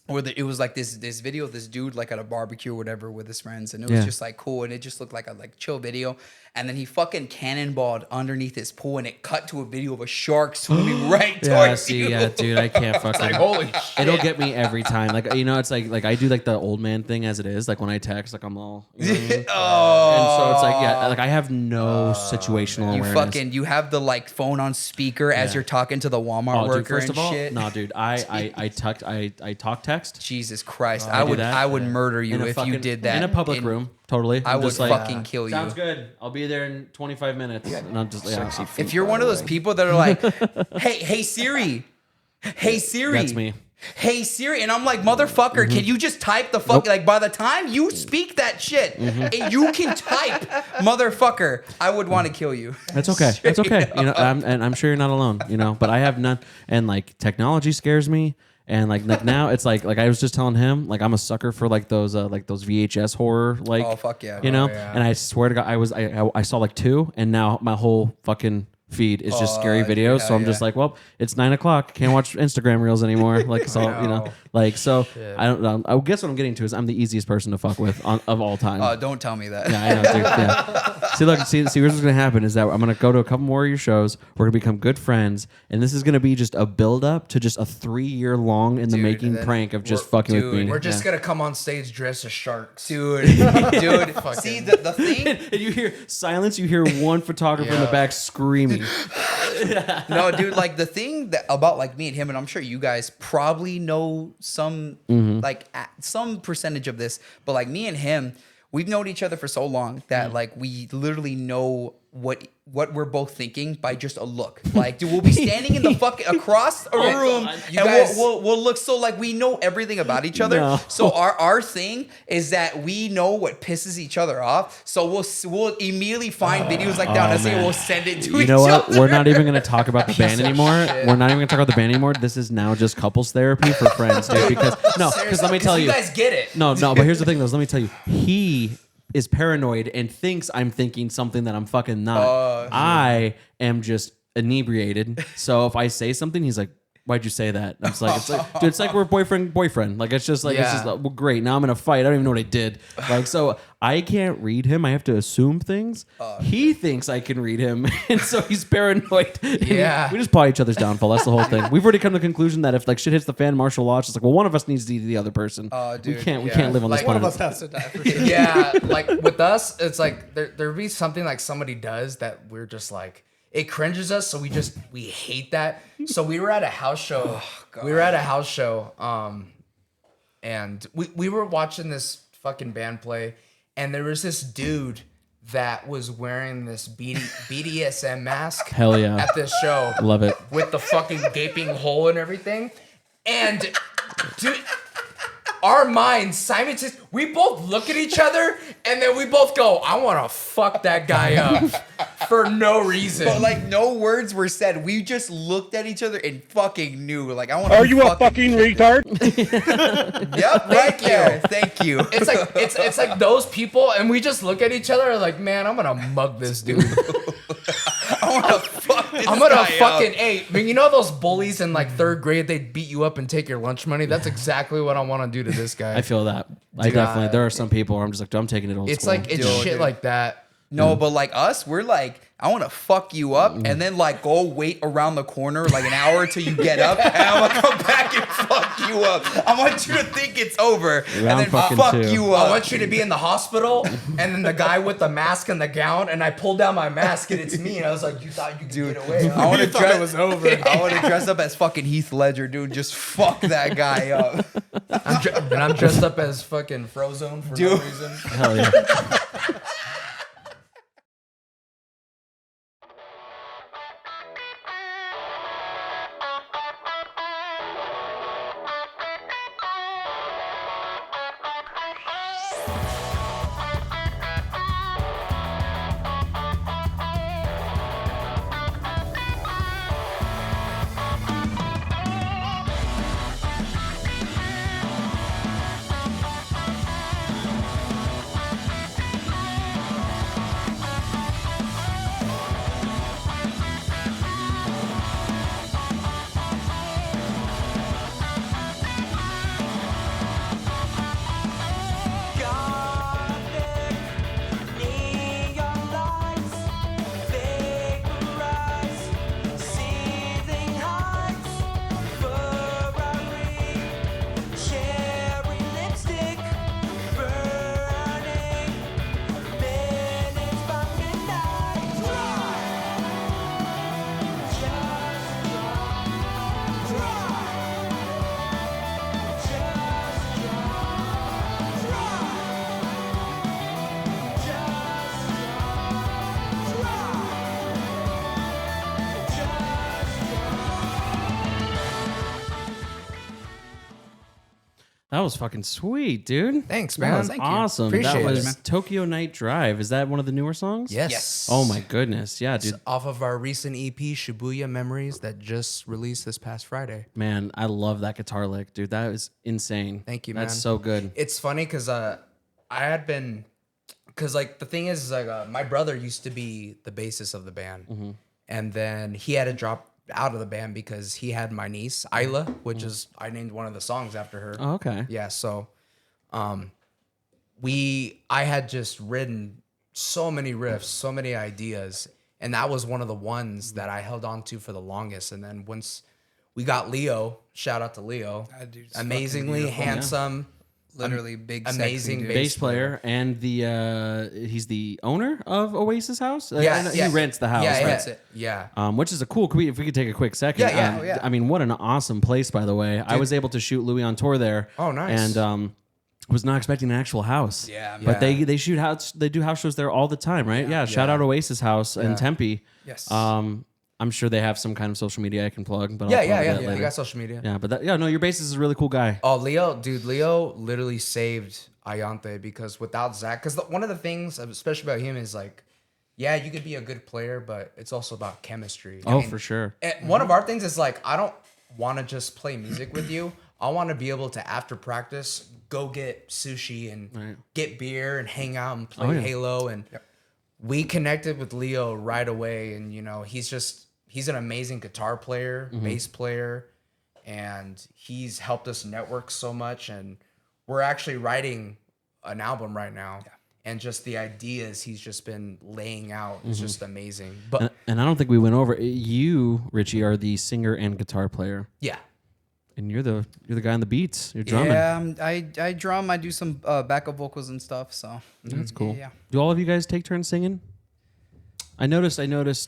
where it was like this video of this dude like at a barbecue or whatever with his friends, and it was just like cool, and it just looked like a like chill video. And then he fucking cannonballed underneath his pool, and it cut to a video of a shark swimming right towards you. Yeah, dude, I can't fucking. holy shit. It'll get me every time. Like you know, it's like I do like the old man thing as it is. Like when I text, like I'm all. You know what I mean? And so it's like like I have no situational You awareness. you have the like phone on speaker as you're talking to the Walmart worker dude, first and of all, shit. no, dude, I talk text. Jesus Christ, I do I would that. murder you In a if you fucking- did that in a public room. Totally, I I'm would just like, fucking kill you. Sounds good. I'll be there in 25 minutes. And I'm just If you're one of those people that are like, hey Siri, hey Siri, That's me. Hey Siri, and I'm like, motherfucker, can you just type the fuck? Like by the time you speak that shit, and you can type, motherfucker, I would want to kill you. That's okay. That's okay. You know, and I'm sure you're not alone. You know, but I have none. And like technology scares me. And like now it's like I was just telling him, like I'm a sucker for like those VHS horror, like, Oh, fuck yeah. you know. Oh, yeah. And I swear to God, I saw like 2, and now my whole fucking feed is just scary videos. So I'm just like, well, it's 9 o'clock, can't watch Instagram reels anymore. Like so, you know, Like, so I don't know. I guess what I'm getting to is I'm the easiest person to fuck with of all time. Don't tell me that. Yeah, I know, dude. Yeah. See, look, see, here's what's gonna happen is that I'm gonna go to a couple more of your shows. We're gonna become good friends, and this is gonna be just a build up to just a 3-year long in the making and then prank of just fucking with me. We're just gonna come on stage dressed as sharks. Dude. See, the thing. And you hear silence. You hear one photographer in the back screaming. No, dude, like the thing about like me and him, and I'm sure you guys probably know some some percentage of this, but like me and him, we've known each other for so long that like we literally know what we're both thinking by just a look. Like, dude, we'll be standing in the fucking across a room, and we'll look so like we know everything about each other. No. So our thing is that we know what pisses each other off. So we'll immediately find videos like that on us and we'll send it to each other. You know what? We're not even going to talk about the band anymore. We're not even going to talk about the band anymore. This is now just couples therapy for friends, dude. Because let me tell you, guys get it. No, but here's the thing, though. Let me tell you, he is paranoid and thinks I'm thinking something that I'm fucking not. I am just inebriated. So if I say something, he's like, "Why'd you say that?" And it's like, dude, it's like we're boyfriend. Like it's just like it's just well, great. Now I'm in a fight. I don't even know what I did. Like so, I can't read him. I have to assume things. He thinks I can read him, and so he's paranoid. And we just plot each other's downfall. That's the whole thing. We've already come to the conclusion that if like shit hits the fan, martial law, it's just like, well, one of us needs to eat the other person. Dude, we can't live on this Like, One planet. of us has to die for sure. Yeah, like with us, it's like there'd be something like somebody does that we're just like it cringes us, so we hate that. So we were at a house show. And we were watching this fucking band play, and there was this dude that was wearing this BDSM mask. Hell yeah. At this show. Love it. With the fucking gaping hole and everything. And dude, our minds simultaneously, we both look at each other and then we both go, I want to fuck that guy up for no reason. But like no words were said. We just looked at each other and fucking knew. Like I want. Are you a fucking retard? Yep, right there. Thank you. It's like those people, and we just look at each other and like, man, I'm gonna mug this dude. I want to fuck this I'm gonna guy fucking up. I mean, you know those bullies in like 3rd grade, they'd beat you up and take your lunch money. That's exactly what I want to do to this guy. I feel that. I definitely. There are some people where I'm just like, I'm taking it old It's school. like it's shit like that. No, but like us, we're like, I want to fuck you up and then like go wait around the corner like an hour till you get up and I'm gonna come back and fuck you up. I want you to think it's over and then fucking fuck two. you up. I want you to be in the hospital, and then the guy with the mask and the gown, and I pulled down my mask and it's me, and I was like, you thought you could get away? I want to thought dress. it was over. I want to dress up as fucking Heath Ledger, dude. Just fuck that guy up. I'm dressed up as fucking Frozone for no reason. Hell yeah. That was fucking sweet, dude. Thanks, That man. was Thank you. awesome. Appreciate that it, was man. Tokyo Night Drive. Is that one of the newer songs? Yes. Oh my goodness. Yeah, dude. It's off of our recent EP, Shibuya Memories, that just released this past Friday. Man, I love that guitar lick, dude. That is insane. Thank you, man. That's so good. It's funny because I had been, because like the thing is like my brother used to be the bassist of the band, and then he had to drop out of the band because he had my niece Isla, which is I named one of the songs after her. Oh, okay. Yeah, so I had just written so many riffs, so many ideas, and that was one of the ones that I held on to for the longest. And then once we got Leo, shout out to Leo, That dude's amazingly fucking beautiful. handsome, Literally big, sexy amazing dude. Bass player, and he's the owner of Oasis House. Yeah, I know yeah. he rents the house, Yeah, right? Rents it. Yeah. Which is a cool. If we could take a quick second. Yeah, yeah. Oh, yeah. I mean, what an awesome place, by the way. I was able to shoot Louis on tour there. Oh, nice. And was not expecting an actual house. Yeah, but yeah. they shoot house. They do house shows there all the time, right? Yeah. Shout out Oasis House in Tempe. Yes. I'm sure they have some kind of social media I can plug. But Yeah, I'll yeah, plug yeah. that They later. got social media. Yeah, but no, your bassist is a really cool guy. Oh, Leo literally saved Ianthe because without Zach, because one of the things, especially about him, is like, yeah, you could be a good player, but it's also about chemistry. Oh, for sure. And one of our things is like, I don't want to just play music with you. I want to be able to, after practice, go get sushi and get beer and hang out and play Halo. And we connected with Leo right away. And, you know, he's an amazing guitar player, bass player, and he's helped us network so much. And we're actually writing an album right now. Yeah. And just the ideas he's just been laying out is just amazing. But And I don't think we went over. You, Richie, are the singer and guitar player. yeah. And you're the guy on the beats. You're drumming. Yeah, I drum. I do some backup vocals and stuff. So That's cool. Yeah. Do all of you guys take turns singing? I noticed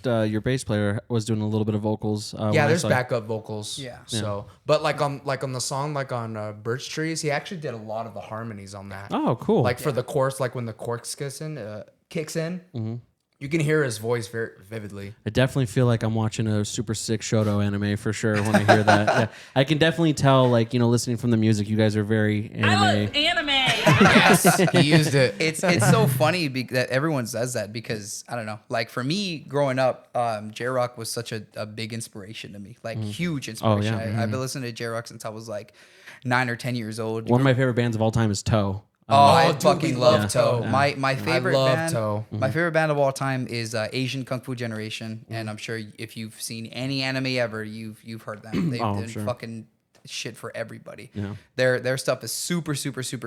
your bass player was doing a little bit of vocals. When Yeah, I there's saw- backup vocals. Yeah. So, but like on the song, like on Birch Trees, he actually did a lot of the harmonies on that. Oh, cool. Like for the chorus, like when the chorus kicks in, you can hear his voice very vividly. I definitely feel like I'm watching a super sick Shoto anime for sure when I hear that. Yeah. I can definitely tell, like, listening from the music, you guys are very anime. Yes, he used it. It's so funny that everyone says that because I don't know. Like for me, growing up, J-Rock was such a big inspiration to me, like huge inspiration. Oh, yeah. I've been listening to J-Rock since I was like 9 or 10 years old. One of my favorite bands of all time is Toe. I dude, fucking we love love Toe. Toe. My favorite love band, Toe. my favorite band of all time is Asian Kung Fu Generation, and I'm sure if you've seen any anime ever, you've heard them. They've done sure. fucking shit for everybody. Yeah. Their stuff is super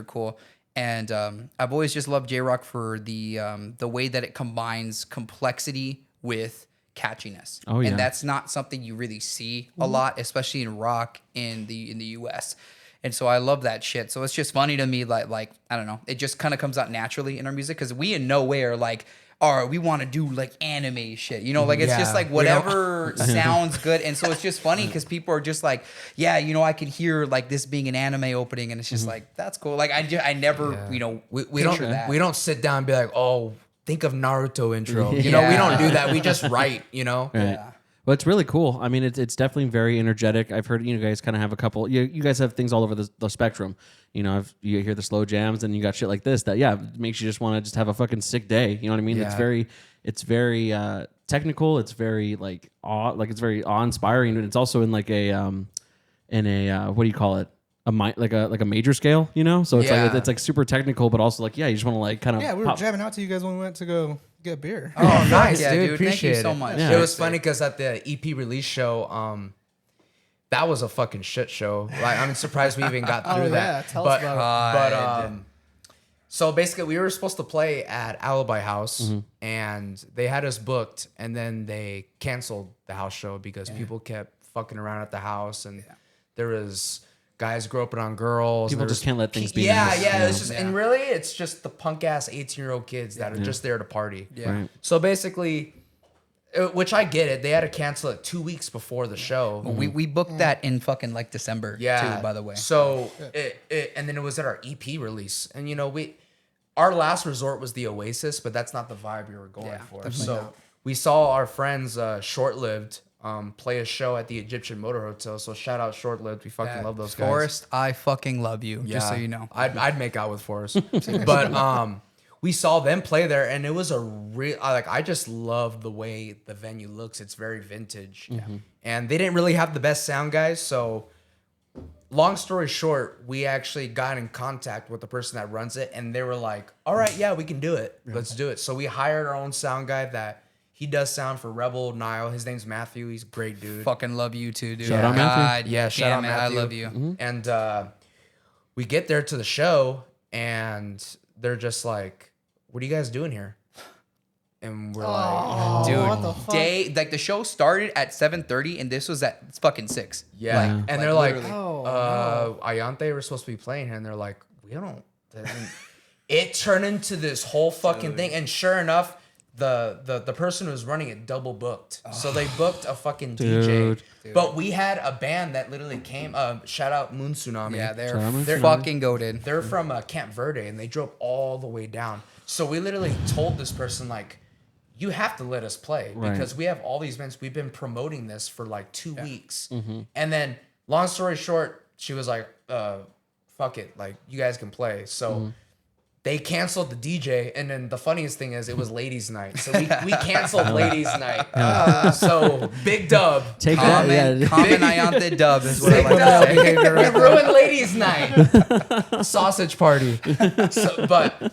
cool, and I've always just loved J-Rock for the way that it combines complexity with catchiness. Oh, yeah. And that's not something you really see a lot, especially in rock in the US. And so I love that shit. So it's just funny to me, like I don't know, it just kind of comes out naturally in our music because we in nowhere like, we want to do like anime shit, like it's just Yeah. like whatever sounds good. And so it's just funny because people are just like, yeah, I could hear like this being an anime opening, and it's just like that's cool. Like I never, We picture don't that. we don't sit down and be like, oh, think of Naruto intro. We Yeah. don't do that. We just write. Right. Yeah. Well, it's really cool. I mean, it's definitely very energetic. I've heard you guys kind of have a couple. You guys have things all over the spectrum. You hear the slow jams, and you got shit like this that makes you just want to just have a fucking sick day. You know what I mean? Yeah. It's very technical. It's very it's very awe inspiring. And it's also in like a what do you call it? Like a major scale. So it's Yeah. like it's like super technical, but also like you just want to like kind of Yeah, we were jamming out to you guys when we went to go get beer. Oh, nice, Yeah, dude. dude. Thank you Appreciate so it. much. Yeah. It was funny because at the EP release show, that was a fucking shit show. Like, I'm surprised we even got through that. Yeah, tell us about it. So basically, we were supposed to play at Alibi House, and they had us booked, and then they canceled the house show because people kept fucking around at the house, and there was guys groping on girls. People and just there can't was let things be Yeah, nice. yeah. It's just, and really, it's just the punk ass 18-year-old kids that are just there to party. Yeah. Right. So basically, which I get it, they had to cancel it 2 weeks before the show. We booked that in fucking like December too, by the way. So and then it was at our EP release, and our last resort was the Oasis, but that's not the vibe we were going for. definitely So we saw our friends Short Lived play a show at the Egyptian Motor Hotel. So shout out Short Lived. We fucking love those guys. Forrest, I fucking love you. Just so you know. I'd make out with Forrest. But we saw them play there, and it was a real I just love the way the venue looks. It's very vintage, and they didn't really have the best sound guys. So, long story short, we actually got in contact with the person that runs it, and they were like, "All right, yeah, we can do it. Let's do it." So we hired our own sound guy that He does sound for Rebel, Nile. His name's Matthew. He's a great dude. Fucking love you too, dude. Shout out Matthew. God Yeah, shout damn out it, Matthew. I love you. And we get there to the show, and they're just like, "What are you guys doing here?" And we're like, Dude, what the fuck? like the show started at 7:30 and this was at fucking 6. "Yeah." Like, And they're like, literally. Ianthe, we're supposed to be playing here. And they're like, "We don't." And it turned into this whole fucking thing. And sure enough, the person who was running it double booked. So they booked a fucking Dude. DJ. But we had a band that literally came. Shout out Moon Tsunami. Yeah, Shout out they're Tsunami. fucking goated. They're from Camp Verde, and they drove all the way down. So we literally told this person, like, you have to let us play Right. because we have all these events. We've been promoting this for like 2 weeks. And then, long story short, she was like, fuck it. Like, you guys can play. So they canceled the DJ. And then the funniest thing is it was ladies' night. So we canceled ladies' night. So big dub. Take that. Yeah. Common Ianthe dub is what I Big like dub. to say. It ruined ladies' night. Sausage party. But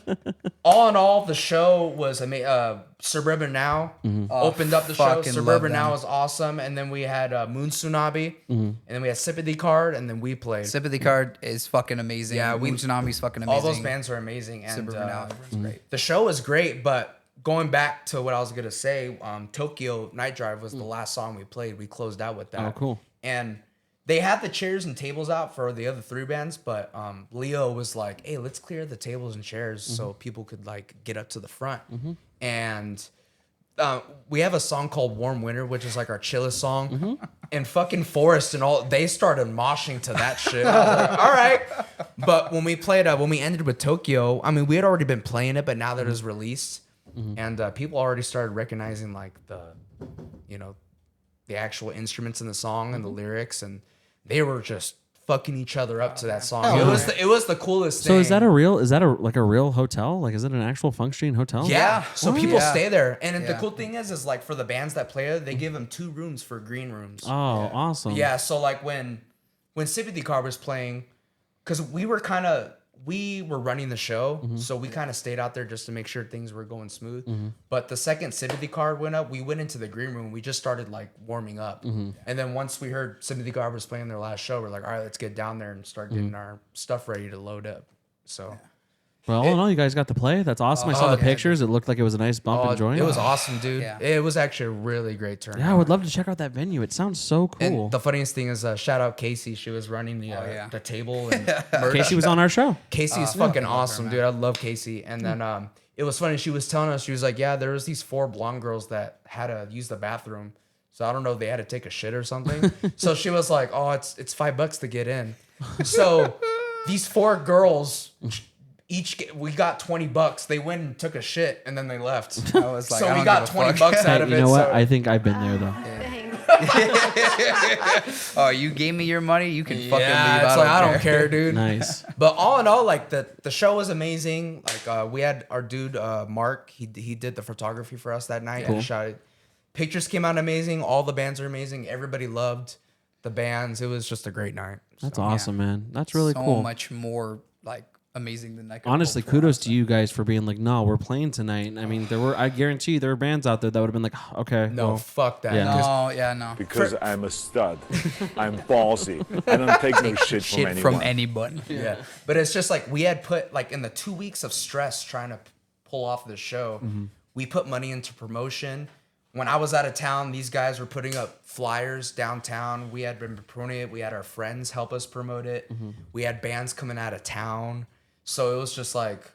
all in all, the show was amazing. Suburban Now opened up the show. fucking Suburban love Now them. was awesome. And then we had Moon Tsunami. And then we had Sympathy Card. And then we played. Sympathy Card is fucking amazing. Yeah, Moon Tsunami's fucking amazing. All those bands were amazing. And Suburban Now is great. the show was great. But going back to what I was going to say, Tokyo Night Drive was the last song we played. We closed out with that. Oh, cool. And they had the chairs and tables out for the other 3 bands, but Leo was like, "Hey, let's clear the tables and chairs so people could like get up to the front." And we have a song called "Warm Winter," which is like our chillest song. And fucking Forrest and all they started moshing to that shit. I was like, all right. But when we ended with Tokyo, I mean, we had already been playing it, but now that it's released, and people already started recognizing like the actual instruments in the song and the lyrics, and they were just fucking each other up to that song. It was the coolest thing. So is that a real hotel? Like, is it an actual functioning hotel? Yeah. So people Yeah. stay there, and the Yeah. cool thing is like for the bands that play it, they give them 2 rooms for green rooms. Oh, awesome. Yeah. So like when Sympathy Car was playing, because we were running the show, so we kind of stayed out there just to make sure things were going smooth. But the second Sympathy Card went up, we went into the green room. We just started like warming up, and then once we heard Sympathy Card was playing their last show, we're like, all right, let's get down there and start getting our stuff ready to load up. So. Well, all in all, you guys got to play. That's awesome. I saw the pictures. It looked like it was a nice bump and joint. It was awesome, dude. Yeah. It was actually a really great turnout. Yeah, I would love to check out that venue. It sounds so cool. And the funniest thing is, shout out Casey. She was running the table and merch. Casey was on our show. Casey's fucking awesome, dude. I love Casey. And then it was funny. She was telling us, she was like, yeah, there was these 4 blonde girls that had to use the bathroom. So I don't know, they had to take a shit or something. So she was like, oh, it's $5 to get in. So these 4 girls, we got $20. They went and took a shit and then they left. I was like, So I we don't got give a fuck. $20 out of You it. know what? So I think I've been there though. Oh, you gave me your money, you can fucking leave. yeah, it's like I don't care, dude. Nice. But all in all, like the show was amazing. Like we had our dude Mark. He did the photography for us that night. And shot it. Pictures came out amazing. All the bands are amazing. Everybody loved the bands. It was just a great night. That's awesome, man. That's really so cool. much more like amazing than I could Honestly, hope for. kudos to you guys for being like, no, we're playing tonight. I mean, I guarantee you there were bands out there that would have been like, okay, No, well, fuck that. Yeah. No, yeah, no. Because I'm a stud. I'm ballsy. I don't take no shit from Shit anyone. from anybody. Yeah. But it's just like we had put like in the 2 weeks of stress trying to pull off the show, we put money into promotion. When I was out of town, these guys were putting up flyers downtown. We had been promoting it. We had our friends help us promote it. We had bands coming out of town. So it was just like,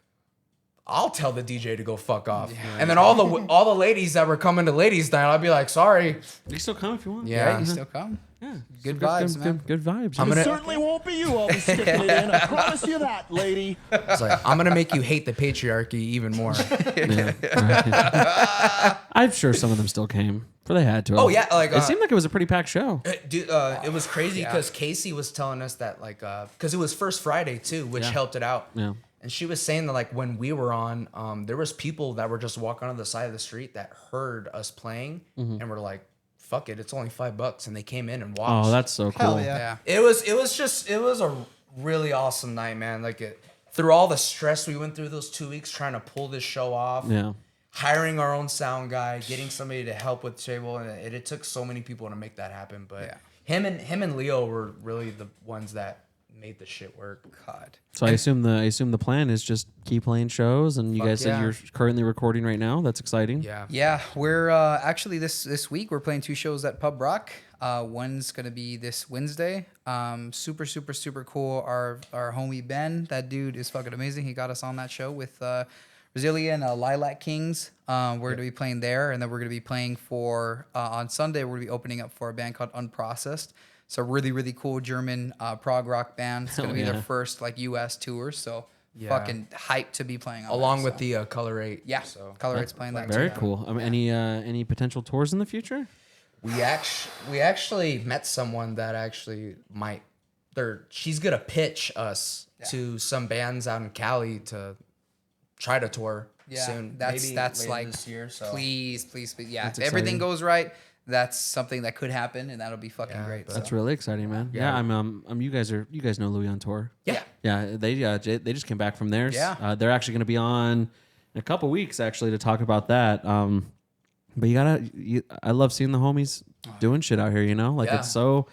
I'll tell the DJ to go fuck off. And then all the ladies that were coming to ladies' night, I'd be like, sorry. you still come if you want. Yeah. Yeah, you still come. Yeah. Good vibes, man. Good vibes. I'm It gonna- certainly won't be you I'll be sticking it in. I promise you that, lady. It's like, I'm going to make you hate the patriarchy even more. I'm sure some of them still came, but they had to. Oh, yeah, like, it seemed like it was a pretty packed show. Dude, it was crazy because Casey was telling us that, like, because it was First Friday too, which helped it out. Yeah. And she was saying that, like, when we were on, there was people that were just walking on the side of the street that heard us playing and were like, fuck it, it's only $5. And they came in and watched. Oh, that's so cool. Hell yeah. Yeah. It was a really awesome night, man. Like, through all the stress we went through those 2 weeks trying to pull this show off. Yeah. hiring our own sound guy, getting somebody to help with the table, and it took so many people to make that happen. But him and Leo were really the ones that made the shit work. God. So I assume the plan is just keep playing shows, and you guys said yeah. you're currently recording right now. That's exciting. Yeah. Yeah, we're actually this week we're playing 2 shows at Pub Rock. One's gonna be this Wednesday. Super cool. Our homie Ben, that dude is fucking amazing. He got us on that show with Brasilia and Lilac Kings. We're gonna be playing there, and then we're gonna be playing for on Sunday. We're gonna be opening up for a band called Unprocessed. It's a really cool German prog rock band. It's gonna be their first like U.S. tour. So fucking hyped to be playing on Along that, with so. the Color 8. Yeah, So Color 8's playing that. Very too. cool. Any potential tours in the future? we actually met someone that actually she's gonna pitch us to some bands out in Cali to try to tour soon. That's Maybe that's later like this year. So please. Yeah, That's if everything exciting. goes right, that's something that could happen, and that'll be fucking great. That's so. really exciting, man. Yeah, you guys know Louis on tour. Yeah. They just came back from theirs. Yeah. They're actually going to be on in a couple weeks actually to talk about that. But I love seeing the homies doing shit out here. You know, like it's so.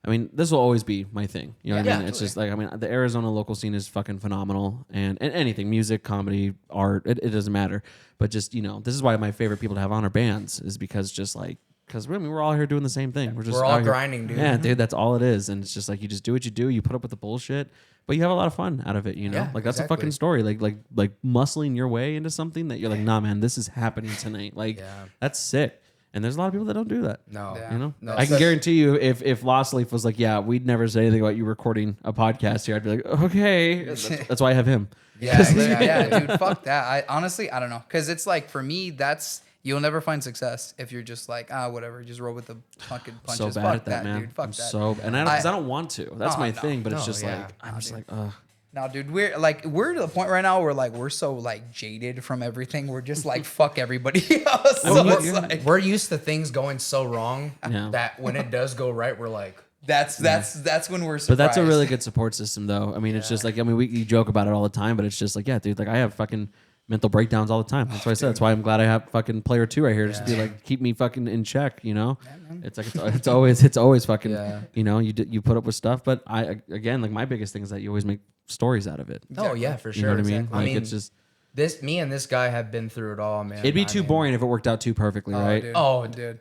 I mean, this will always be my thing. You know what I mean? It's just like, I mean, the Arizona local scene is fucking phenomenal, and anything, music, comedy, art, it doesn't matter. But just, you know, this is why my favorite people to have on are bands, is because just like, because I mean, we're all here doing the same thing. We're all out here- grinding, dude. Yeah, dude, that's all it is. And it's just like, you just do what you do. You put up with the bullshit, but you have a lot of fun out of it, you know? Yeah, Like, that's a exactly. fucking story. Like muscling your way into something that you're like, nah, man, this is happening tonight. Like, that's sick. And there's a lot of people that don't do that. No. Yeah. You know, No, I can guarantee you, if Lost Leaf was like, yeah, we'd never say anything about you recording a podcast here, I'd be like, okay, that's why I have him. Yeah, dude, fuck that. I honestly, I don't know, because it's like for me, that's you'll never find success if you're just like whatever, just roll with the fucking punches. So bad fuck at that, man. dude. Fuck I'm that. So, and I don't want to. That's my no. thing. But it's No, just yeah. like I'm just like, ugh. No, dude, we're to the point right now where like we're so like jaded from everything. We're just like fuck everybody else. So it's like, We're used to things going so wrong Yeah. that when it does go right, we're like, that's when we're surprised. But that's a really good support system, though. I mean, it's just like, I mean, you joke about it all the time, but it's just like, yeah, dude, like I have fucking mental breakdowns all the time. That's why I said. That's why I'm glad I have fucking player 2 right here, just to be like, keep me fucking in check. You know, it's like it's always fucking. You know, you put up with stuff, but again, like my biggest thing is that you always make stories out of it. oh yeah, for sure. You know what I mean? Exactly. Like it's just. Me and this guy have been through it all, man. It'd be too boring if it worked out too perfectly, right? dude. Oh, dude.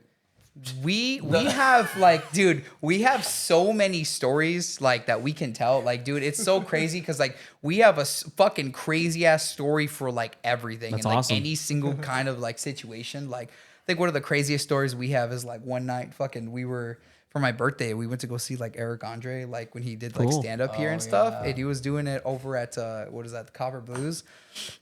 We have like, dude, we have so many stories like that we can tell. Like, dude, it's so crazy because like we have a fucking crazy ass story for like everything That's and like awesome. any single kind of like situation. Like, I think one of the craziest stories we have is like one night, fucking, we were for my birthday, we went to go see like Eric Andre, like when he did like Cool. stand up here and stuff, and he was doing it over at what is that, the Copper Blues,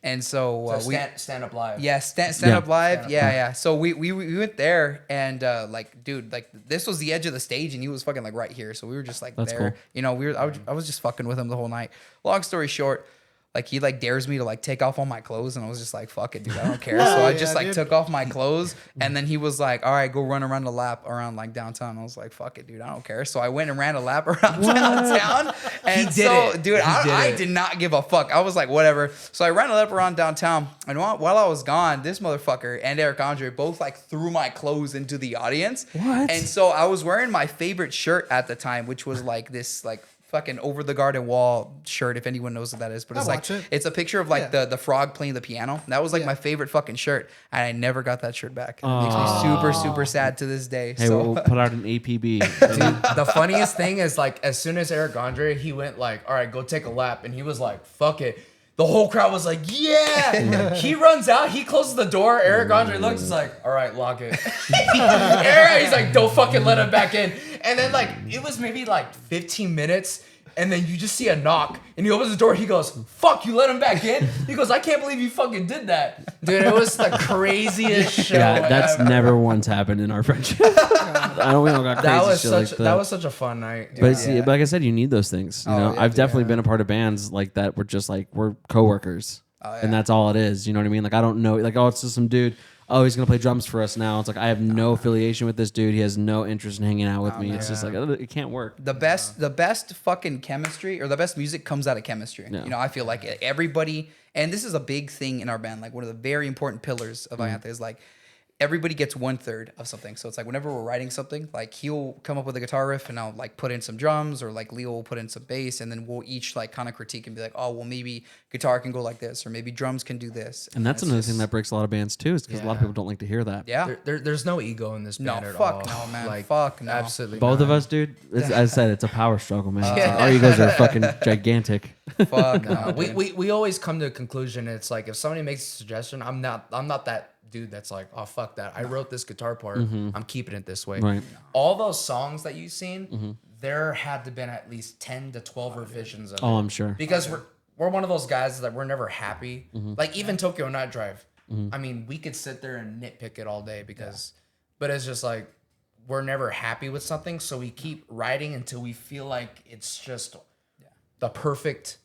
and so we stand up live. yeah, stand up live. Yeah. So we went there and like, dude, like this was the edge of the stage and he was fucking like right here. So we were just like That's there. cool. You know, I was just fucking with him the whole night. Long story short, like he like dares me to like take off all my clothes and I was just like, fuck it, dude, I don't care. So I just like took off my clothes and then he was like, all right, go run around the lap around like downtown. I was like, fuck it, dude, I don't care. So I went and ran a lap around downtown. And did so, it. dude, He I did it. did not give a fuck. I was like, whatever. So I ran a lap around downtown, and while I was gone, this motherfucker and Eric Andre both like threw my clothes into the audience. What? And so I was wearing my favorite shirt at the time, which was like this like fucking Over the Garden Wall shirt, if anyone knows what that is. But it's I like watch it. it's a picture of like the frog playing the piano. That was like my favorite fucking shirt, and I never got that shirt back. It makes me super sad to this day. Hey, so we'll put out an APB. The funniest thing is like as soon as Eric Andre, he went like, all right, go take a lap. And he was like, fuck it. The whole crowd was like, yeah. He runs out. He closes the door. Eric Andre looks, he's like, all right, lock it. He's like, don't fucking let him back in. And then like, it was maybe like 15 minutes. And then you just see a knock. And he opens the door. He goes, fuck, you let him back in? He goes, I can't believe you fucking did that. Dude, it was the craziest show Yeah, that's ever. never once happened in our friendship. We don't got crazy That was shit such like that was such a fun night. Dude. But see, but like I said, you need those things. You know, yeah, I've dude, definitely been a part of bands like that. We're just like we're coworkers, and that's all it is. You know what I mean? Like I don't know, like oh, it's just some dude. oh, he's gonna play drums for us now. It's like I have no affiliation with this dude. He has no interest in hanging out with me. It's just like it can't work. The best fucking chemistry or the best music comes out of chemistry. Yeah. You know, I feel like everybody, and this is a big thing in our band. Like one of the very important pillars of Ianthe is like everybody gets 1/3 of something. So it's like whenever we're writing something, like he'll come up with a guitar riff and I'll like put in some drums, or like Leo will put in some bass, and then we'll each like kind of critique and be like, oh, well, maybe guitar can go like this, or maybe drums can do this. And that's another thing that breaks a lot of bands too, is because a lot of people don't like to hear that. Yeah. There's no ego in this band at all. No, man. Like, Fuck no. absolutely. Both of not. us, dude. As I said, it's a power struggle, man. It's like, our egos are fucking gigantic. Fuck no. We always come to a conclusion. It's like if somebody makes a suggestion, I'm not that dude that's like, oh fuck that. I wrote this guitar part. I'm keeping it this way. Right. All those songs that you've seen, there had to been at least 10 to 12 revisions of it. Oh, I'm sure. Because we're one of those guys that we're never happy. Like even Tokyo Night Drive. I mean, we could sit there and nitpick it all day but it's just like we're never happy with something, so we keep writing until we feel like it's just the perfect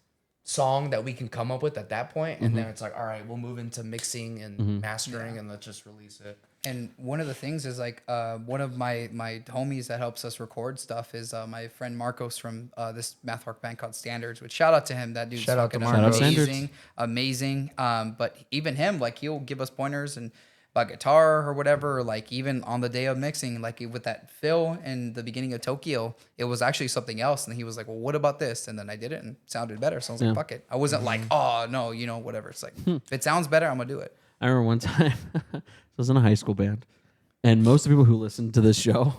song that we can come up with at that point, and then it's like, all right, we'll move into mixing and mastering, and let's just release it. And one of the things is like one of my homies that helps us record stuff is my friend Marcos from this math rock band called Standards. Which shout out to him. That dude's Shout out to fucking Marcos. amazing. But even him, like he'll give us pointers and about guitar or whatever. Or like even on the day of mixing, like with that fill in the beginning of Tokyo, it was actually something else. And he was like, "Well, what about this?" And then I did it and it sounded better. So I was like, "Fuck it." I wasn't like, "Oh no, you know, whatever." It's like if it sounds better, I'm gonna do it. I remember one time I was in a high school band, and most of the people who listen to this show,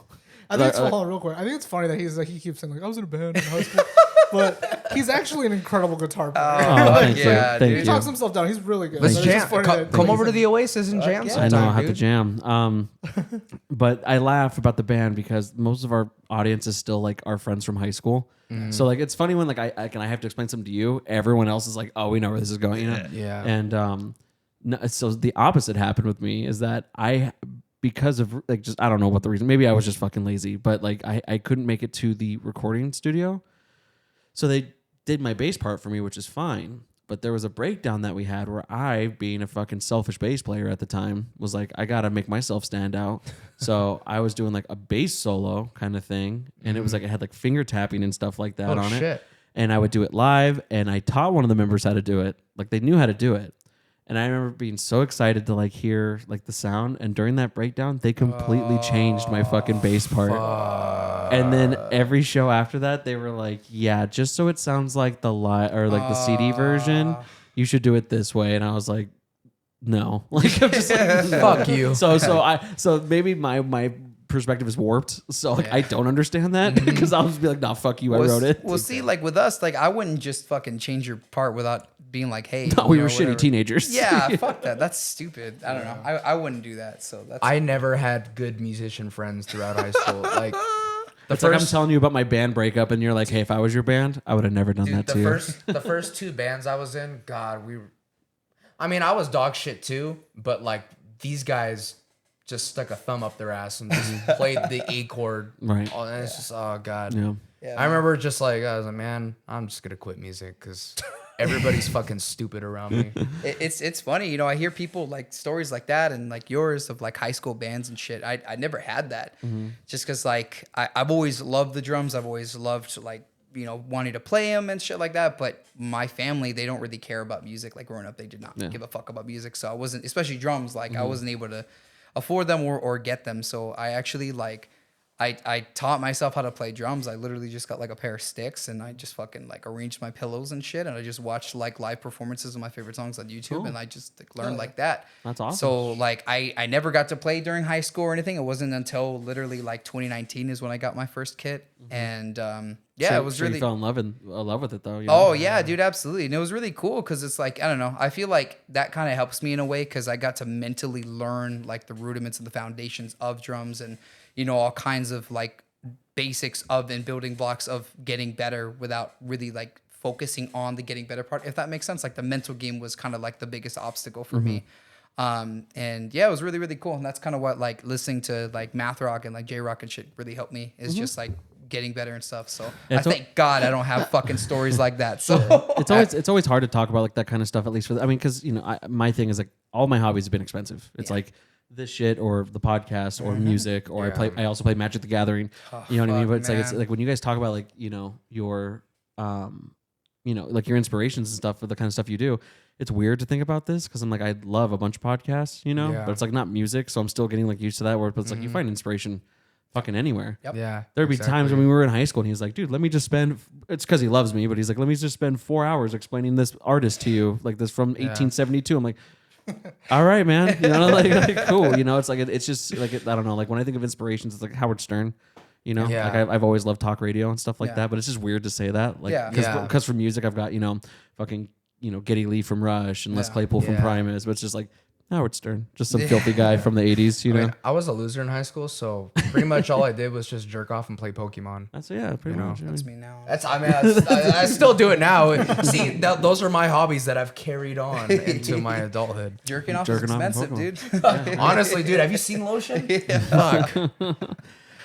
I think it's hold on real quick. I think it's funny that he keeps saying like I was in a band in high school, but he's actually an incredible guitar player. oh, thank yeah, you, dude. thank He you. talks himself down. He's really good. Let's So it's jam. just funny that Come he's over to in- the Oasis and jam I sometime, know, I'll have to dude. jam. But I laugh about the band because most of our audience is still like our friends from high school. So like it's funny when like I have to explain something to you. Everyone else is like, oh, we know where this is going. You know? Yeah. And no, so the opposite happened with me is that because of like just I don't know what the reason. Maybe I was just fucking lazy, but like I couldn't make it to the recording studio. So they did my bass part for me, which is fine. But there was a breakdown that we had where I, being a fucking selfish bass player at the time, was like, I gotta make myself stand out. So I was doing like a bass solo kind of thing, and it was like I had like finger tapping and stuff like that on it. Shit. And I would do it live, and I taught one of the members how to do it. Like they knew how to do it. And I remember being so excited to like hear like the sound. And during that breakdown, they completely changed my fucking bass part. And then every show after that, they were like, "Yeah, just so it sounds like the or like the CD version, you should do it this way." And I was like, "No, like I'm just like, no. Fuck you. So maybe my perspective is warped. So like I don't understand that because I'll just be like, "Nah, fuck you, I wrote it." Well, see, like with us, like I wouldn't just fucking change your part without being like, "Hey, No, we you were know, shitty whatever." teenagers. Yeah, fuck that. That's stupid. I don't know. I wouldn't do that. So that's I never had good musician friends throughout high school. Like It's like I'm telling you about my band breakup, and you're like, "Hey, if I was your band, I would have never done that to you." the first two bands I was in, God, I mean, I was dog shit too, but like these guys just stuck a thumb up their ass and just played the A chord. Right. And it's just, oh God. Yeah. I remember just like, I was like, man, I'm just going to quit music because everybody's fucking stupid around me. it's funny, you know. I hear people like stories like that and like yours of like high school bands and shit. I never had that, just because like I've always loved the drums. I've always loved like, you know, wanting to play them and shit like that. But my family, they don't really care about music. Like growing up, they did not give a fuck about music. So I wasn't, especially drums. Like I wasn't able to afford them or get them. So I actually like. I taught myself how to play drums. I literally just got like a pair of sticks and I just fucking like arranged my pillows and shit. And I just watched like live performances of my favorite songs on YouTube. And I just like, learned like that. That's awesome. So like I never got to play during high school or anything. It wasn't until literally like 2019 is when I got my first kit. And yeah, it was so really. You fell in love with it though. You know? Oh yeah, dude, absolutely. And it was really cool because it's like, I don't know. I feel like that kind of helps me in a way because I got to mentally learn like the rudiments and the foundations of drums and, you know, all kinds of like basics of and building blocks of getting better without really like focusing on the getting better part, if that makes sense. Like the mental game was kind of like the biggest obstacle for me. And yeah, it was really, really cool. And that's kind of what like listening to like math rock and like J rock and shit really helped me is just like getting better and stuff. So Yeah, I thank God I don't have fucking stories like that. So it's always hard to talk about like that kind of stuff, at least for I mean, because you know my thing is like all my hobbies have been expensive. It's like this shit or the podcast or music or I also play Magic the Gathering. You know what I mean? But it's like when you guys talk about like, you know, your like your inspirations and stuff for the kind of stuff you do, it's weird to think about this because I'm like, I love a bunch of podcasts, you know, but it's like not music. So I'm still getting like used to that word, but it's like you find inspiration fucking anywhere. Yep. Yeah. There'd be times when we were in high school and he's like, dude, let me just spend, it's because he loves me, but he's like, let me just spend 4 hours explaining this artist to you, like this from 1872. I'm like, all right, man, you know, like cool, you know, it's like, it's just like, I don't know, like when I think of inspirations, it's like Howard Stern, you know, like I've always loved talk radio and stuff like that, but it's just weird to say that, like, because for music, I've got, you know, fucking, you know, Geddy Lee from Rush and Les Claypool from Primus, but it's just like, Howard Stern, just some filthy guy from the 80s, you know? I mean, I was a loser in high school, so pretty much all I did was just jerk off and play Pokemon. That's, pretty much. That's me now. I still do it now. See, those are my hobbies that I've carried on into my adulthood. Jerking off is expensive, dude. Honestly, dude, have you seen lotion? Fuck.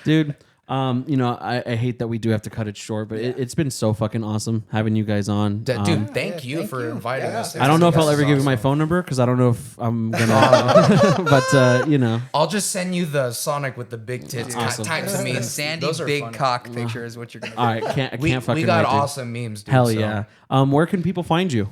Dude, you know, I hate that we do have to cut it short, but it's been so fucking awesome having you guys on. Dude, thank you for inviting us. I don't know if I'll ever give you my phone number because I don't know if I'm gonna, but you know, I'll just send you the Sonic with the big tits types of memes. Sandy Those are big funny. cock picture is what you're gonna. all right, I can't fucking. We got wait, dude. awesome memes, dude. Hell so. yeah. Where can people find you?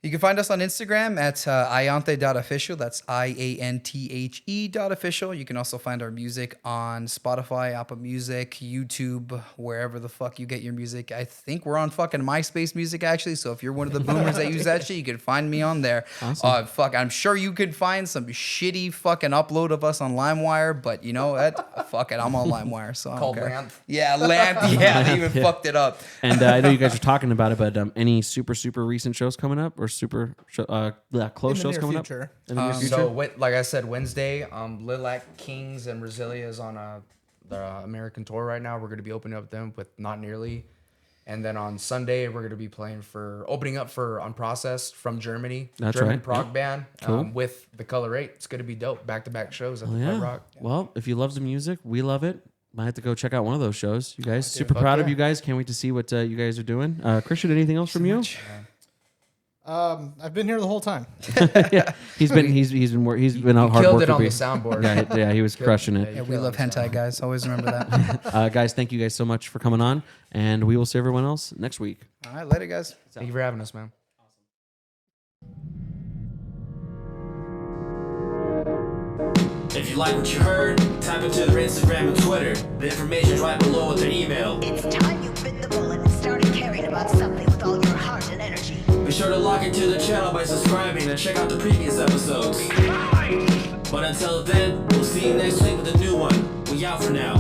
You can find us on Instagram at Ianthe.official. That's IANTHE.official. You can also find our music on Spotify, Apple Music, YouTube, wherever the fuck you get your music. I think we're on fucking MySpace Music, actually. So if you're one of the boomers that use that shit, you can find me on there. Awesome. I'm sure you could find some shitty fucking upload of us on LimeWire, but you know what? Fuck it. I'm on LimeWire. So I don't care. Lanth. Yeah, Lanth. Yeah, they even fucked it up. And I know you guys are talking about it, but any super recent shows coming up or super close shows coming up in the near future? So, like I said, Wednesday, Lilac Kings and Brasilia is on the American tour right now. We're going to be opening up them with Not Nearly. And then on Sunday, we're going to be opening up for Unprocessed from Germany. That's German right. prog band Cool. with the Color 8. It's going to be dope. Back-to-back shows at the Yeah. Pet Rock. Well, if you love the music, we love it. Might have to go check out one of those shows. You guys, super proud of you guys. Can't wait to see what you guys are doing. Christian, anything else from you? I've been here the whole time. Yeah, he's been out hard Killed work. it on the soundboard. Yeah, he was crushing it. Yeah, we love hentai, guys. Always remember that. Guys, thank you guys so much for coming on, and we will see everyone else next week. All right, later, guys. Thank you for having us, man. If you like what you heard, type it to their Instagram and Twitter. The information's right below with their email. It's time you bit the bullet and started caring about something with all your heart and energy. Be sure to log into the channel by subscribing and check out the previous episodes. But until then, we'll see you next week with a new one. We out for now.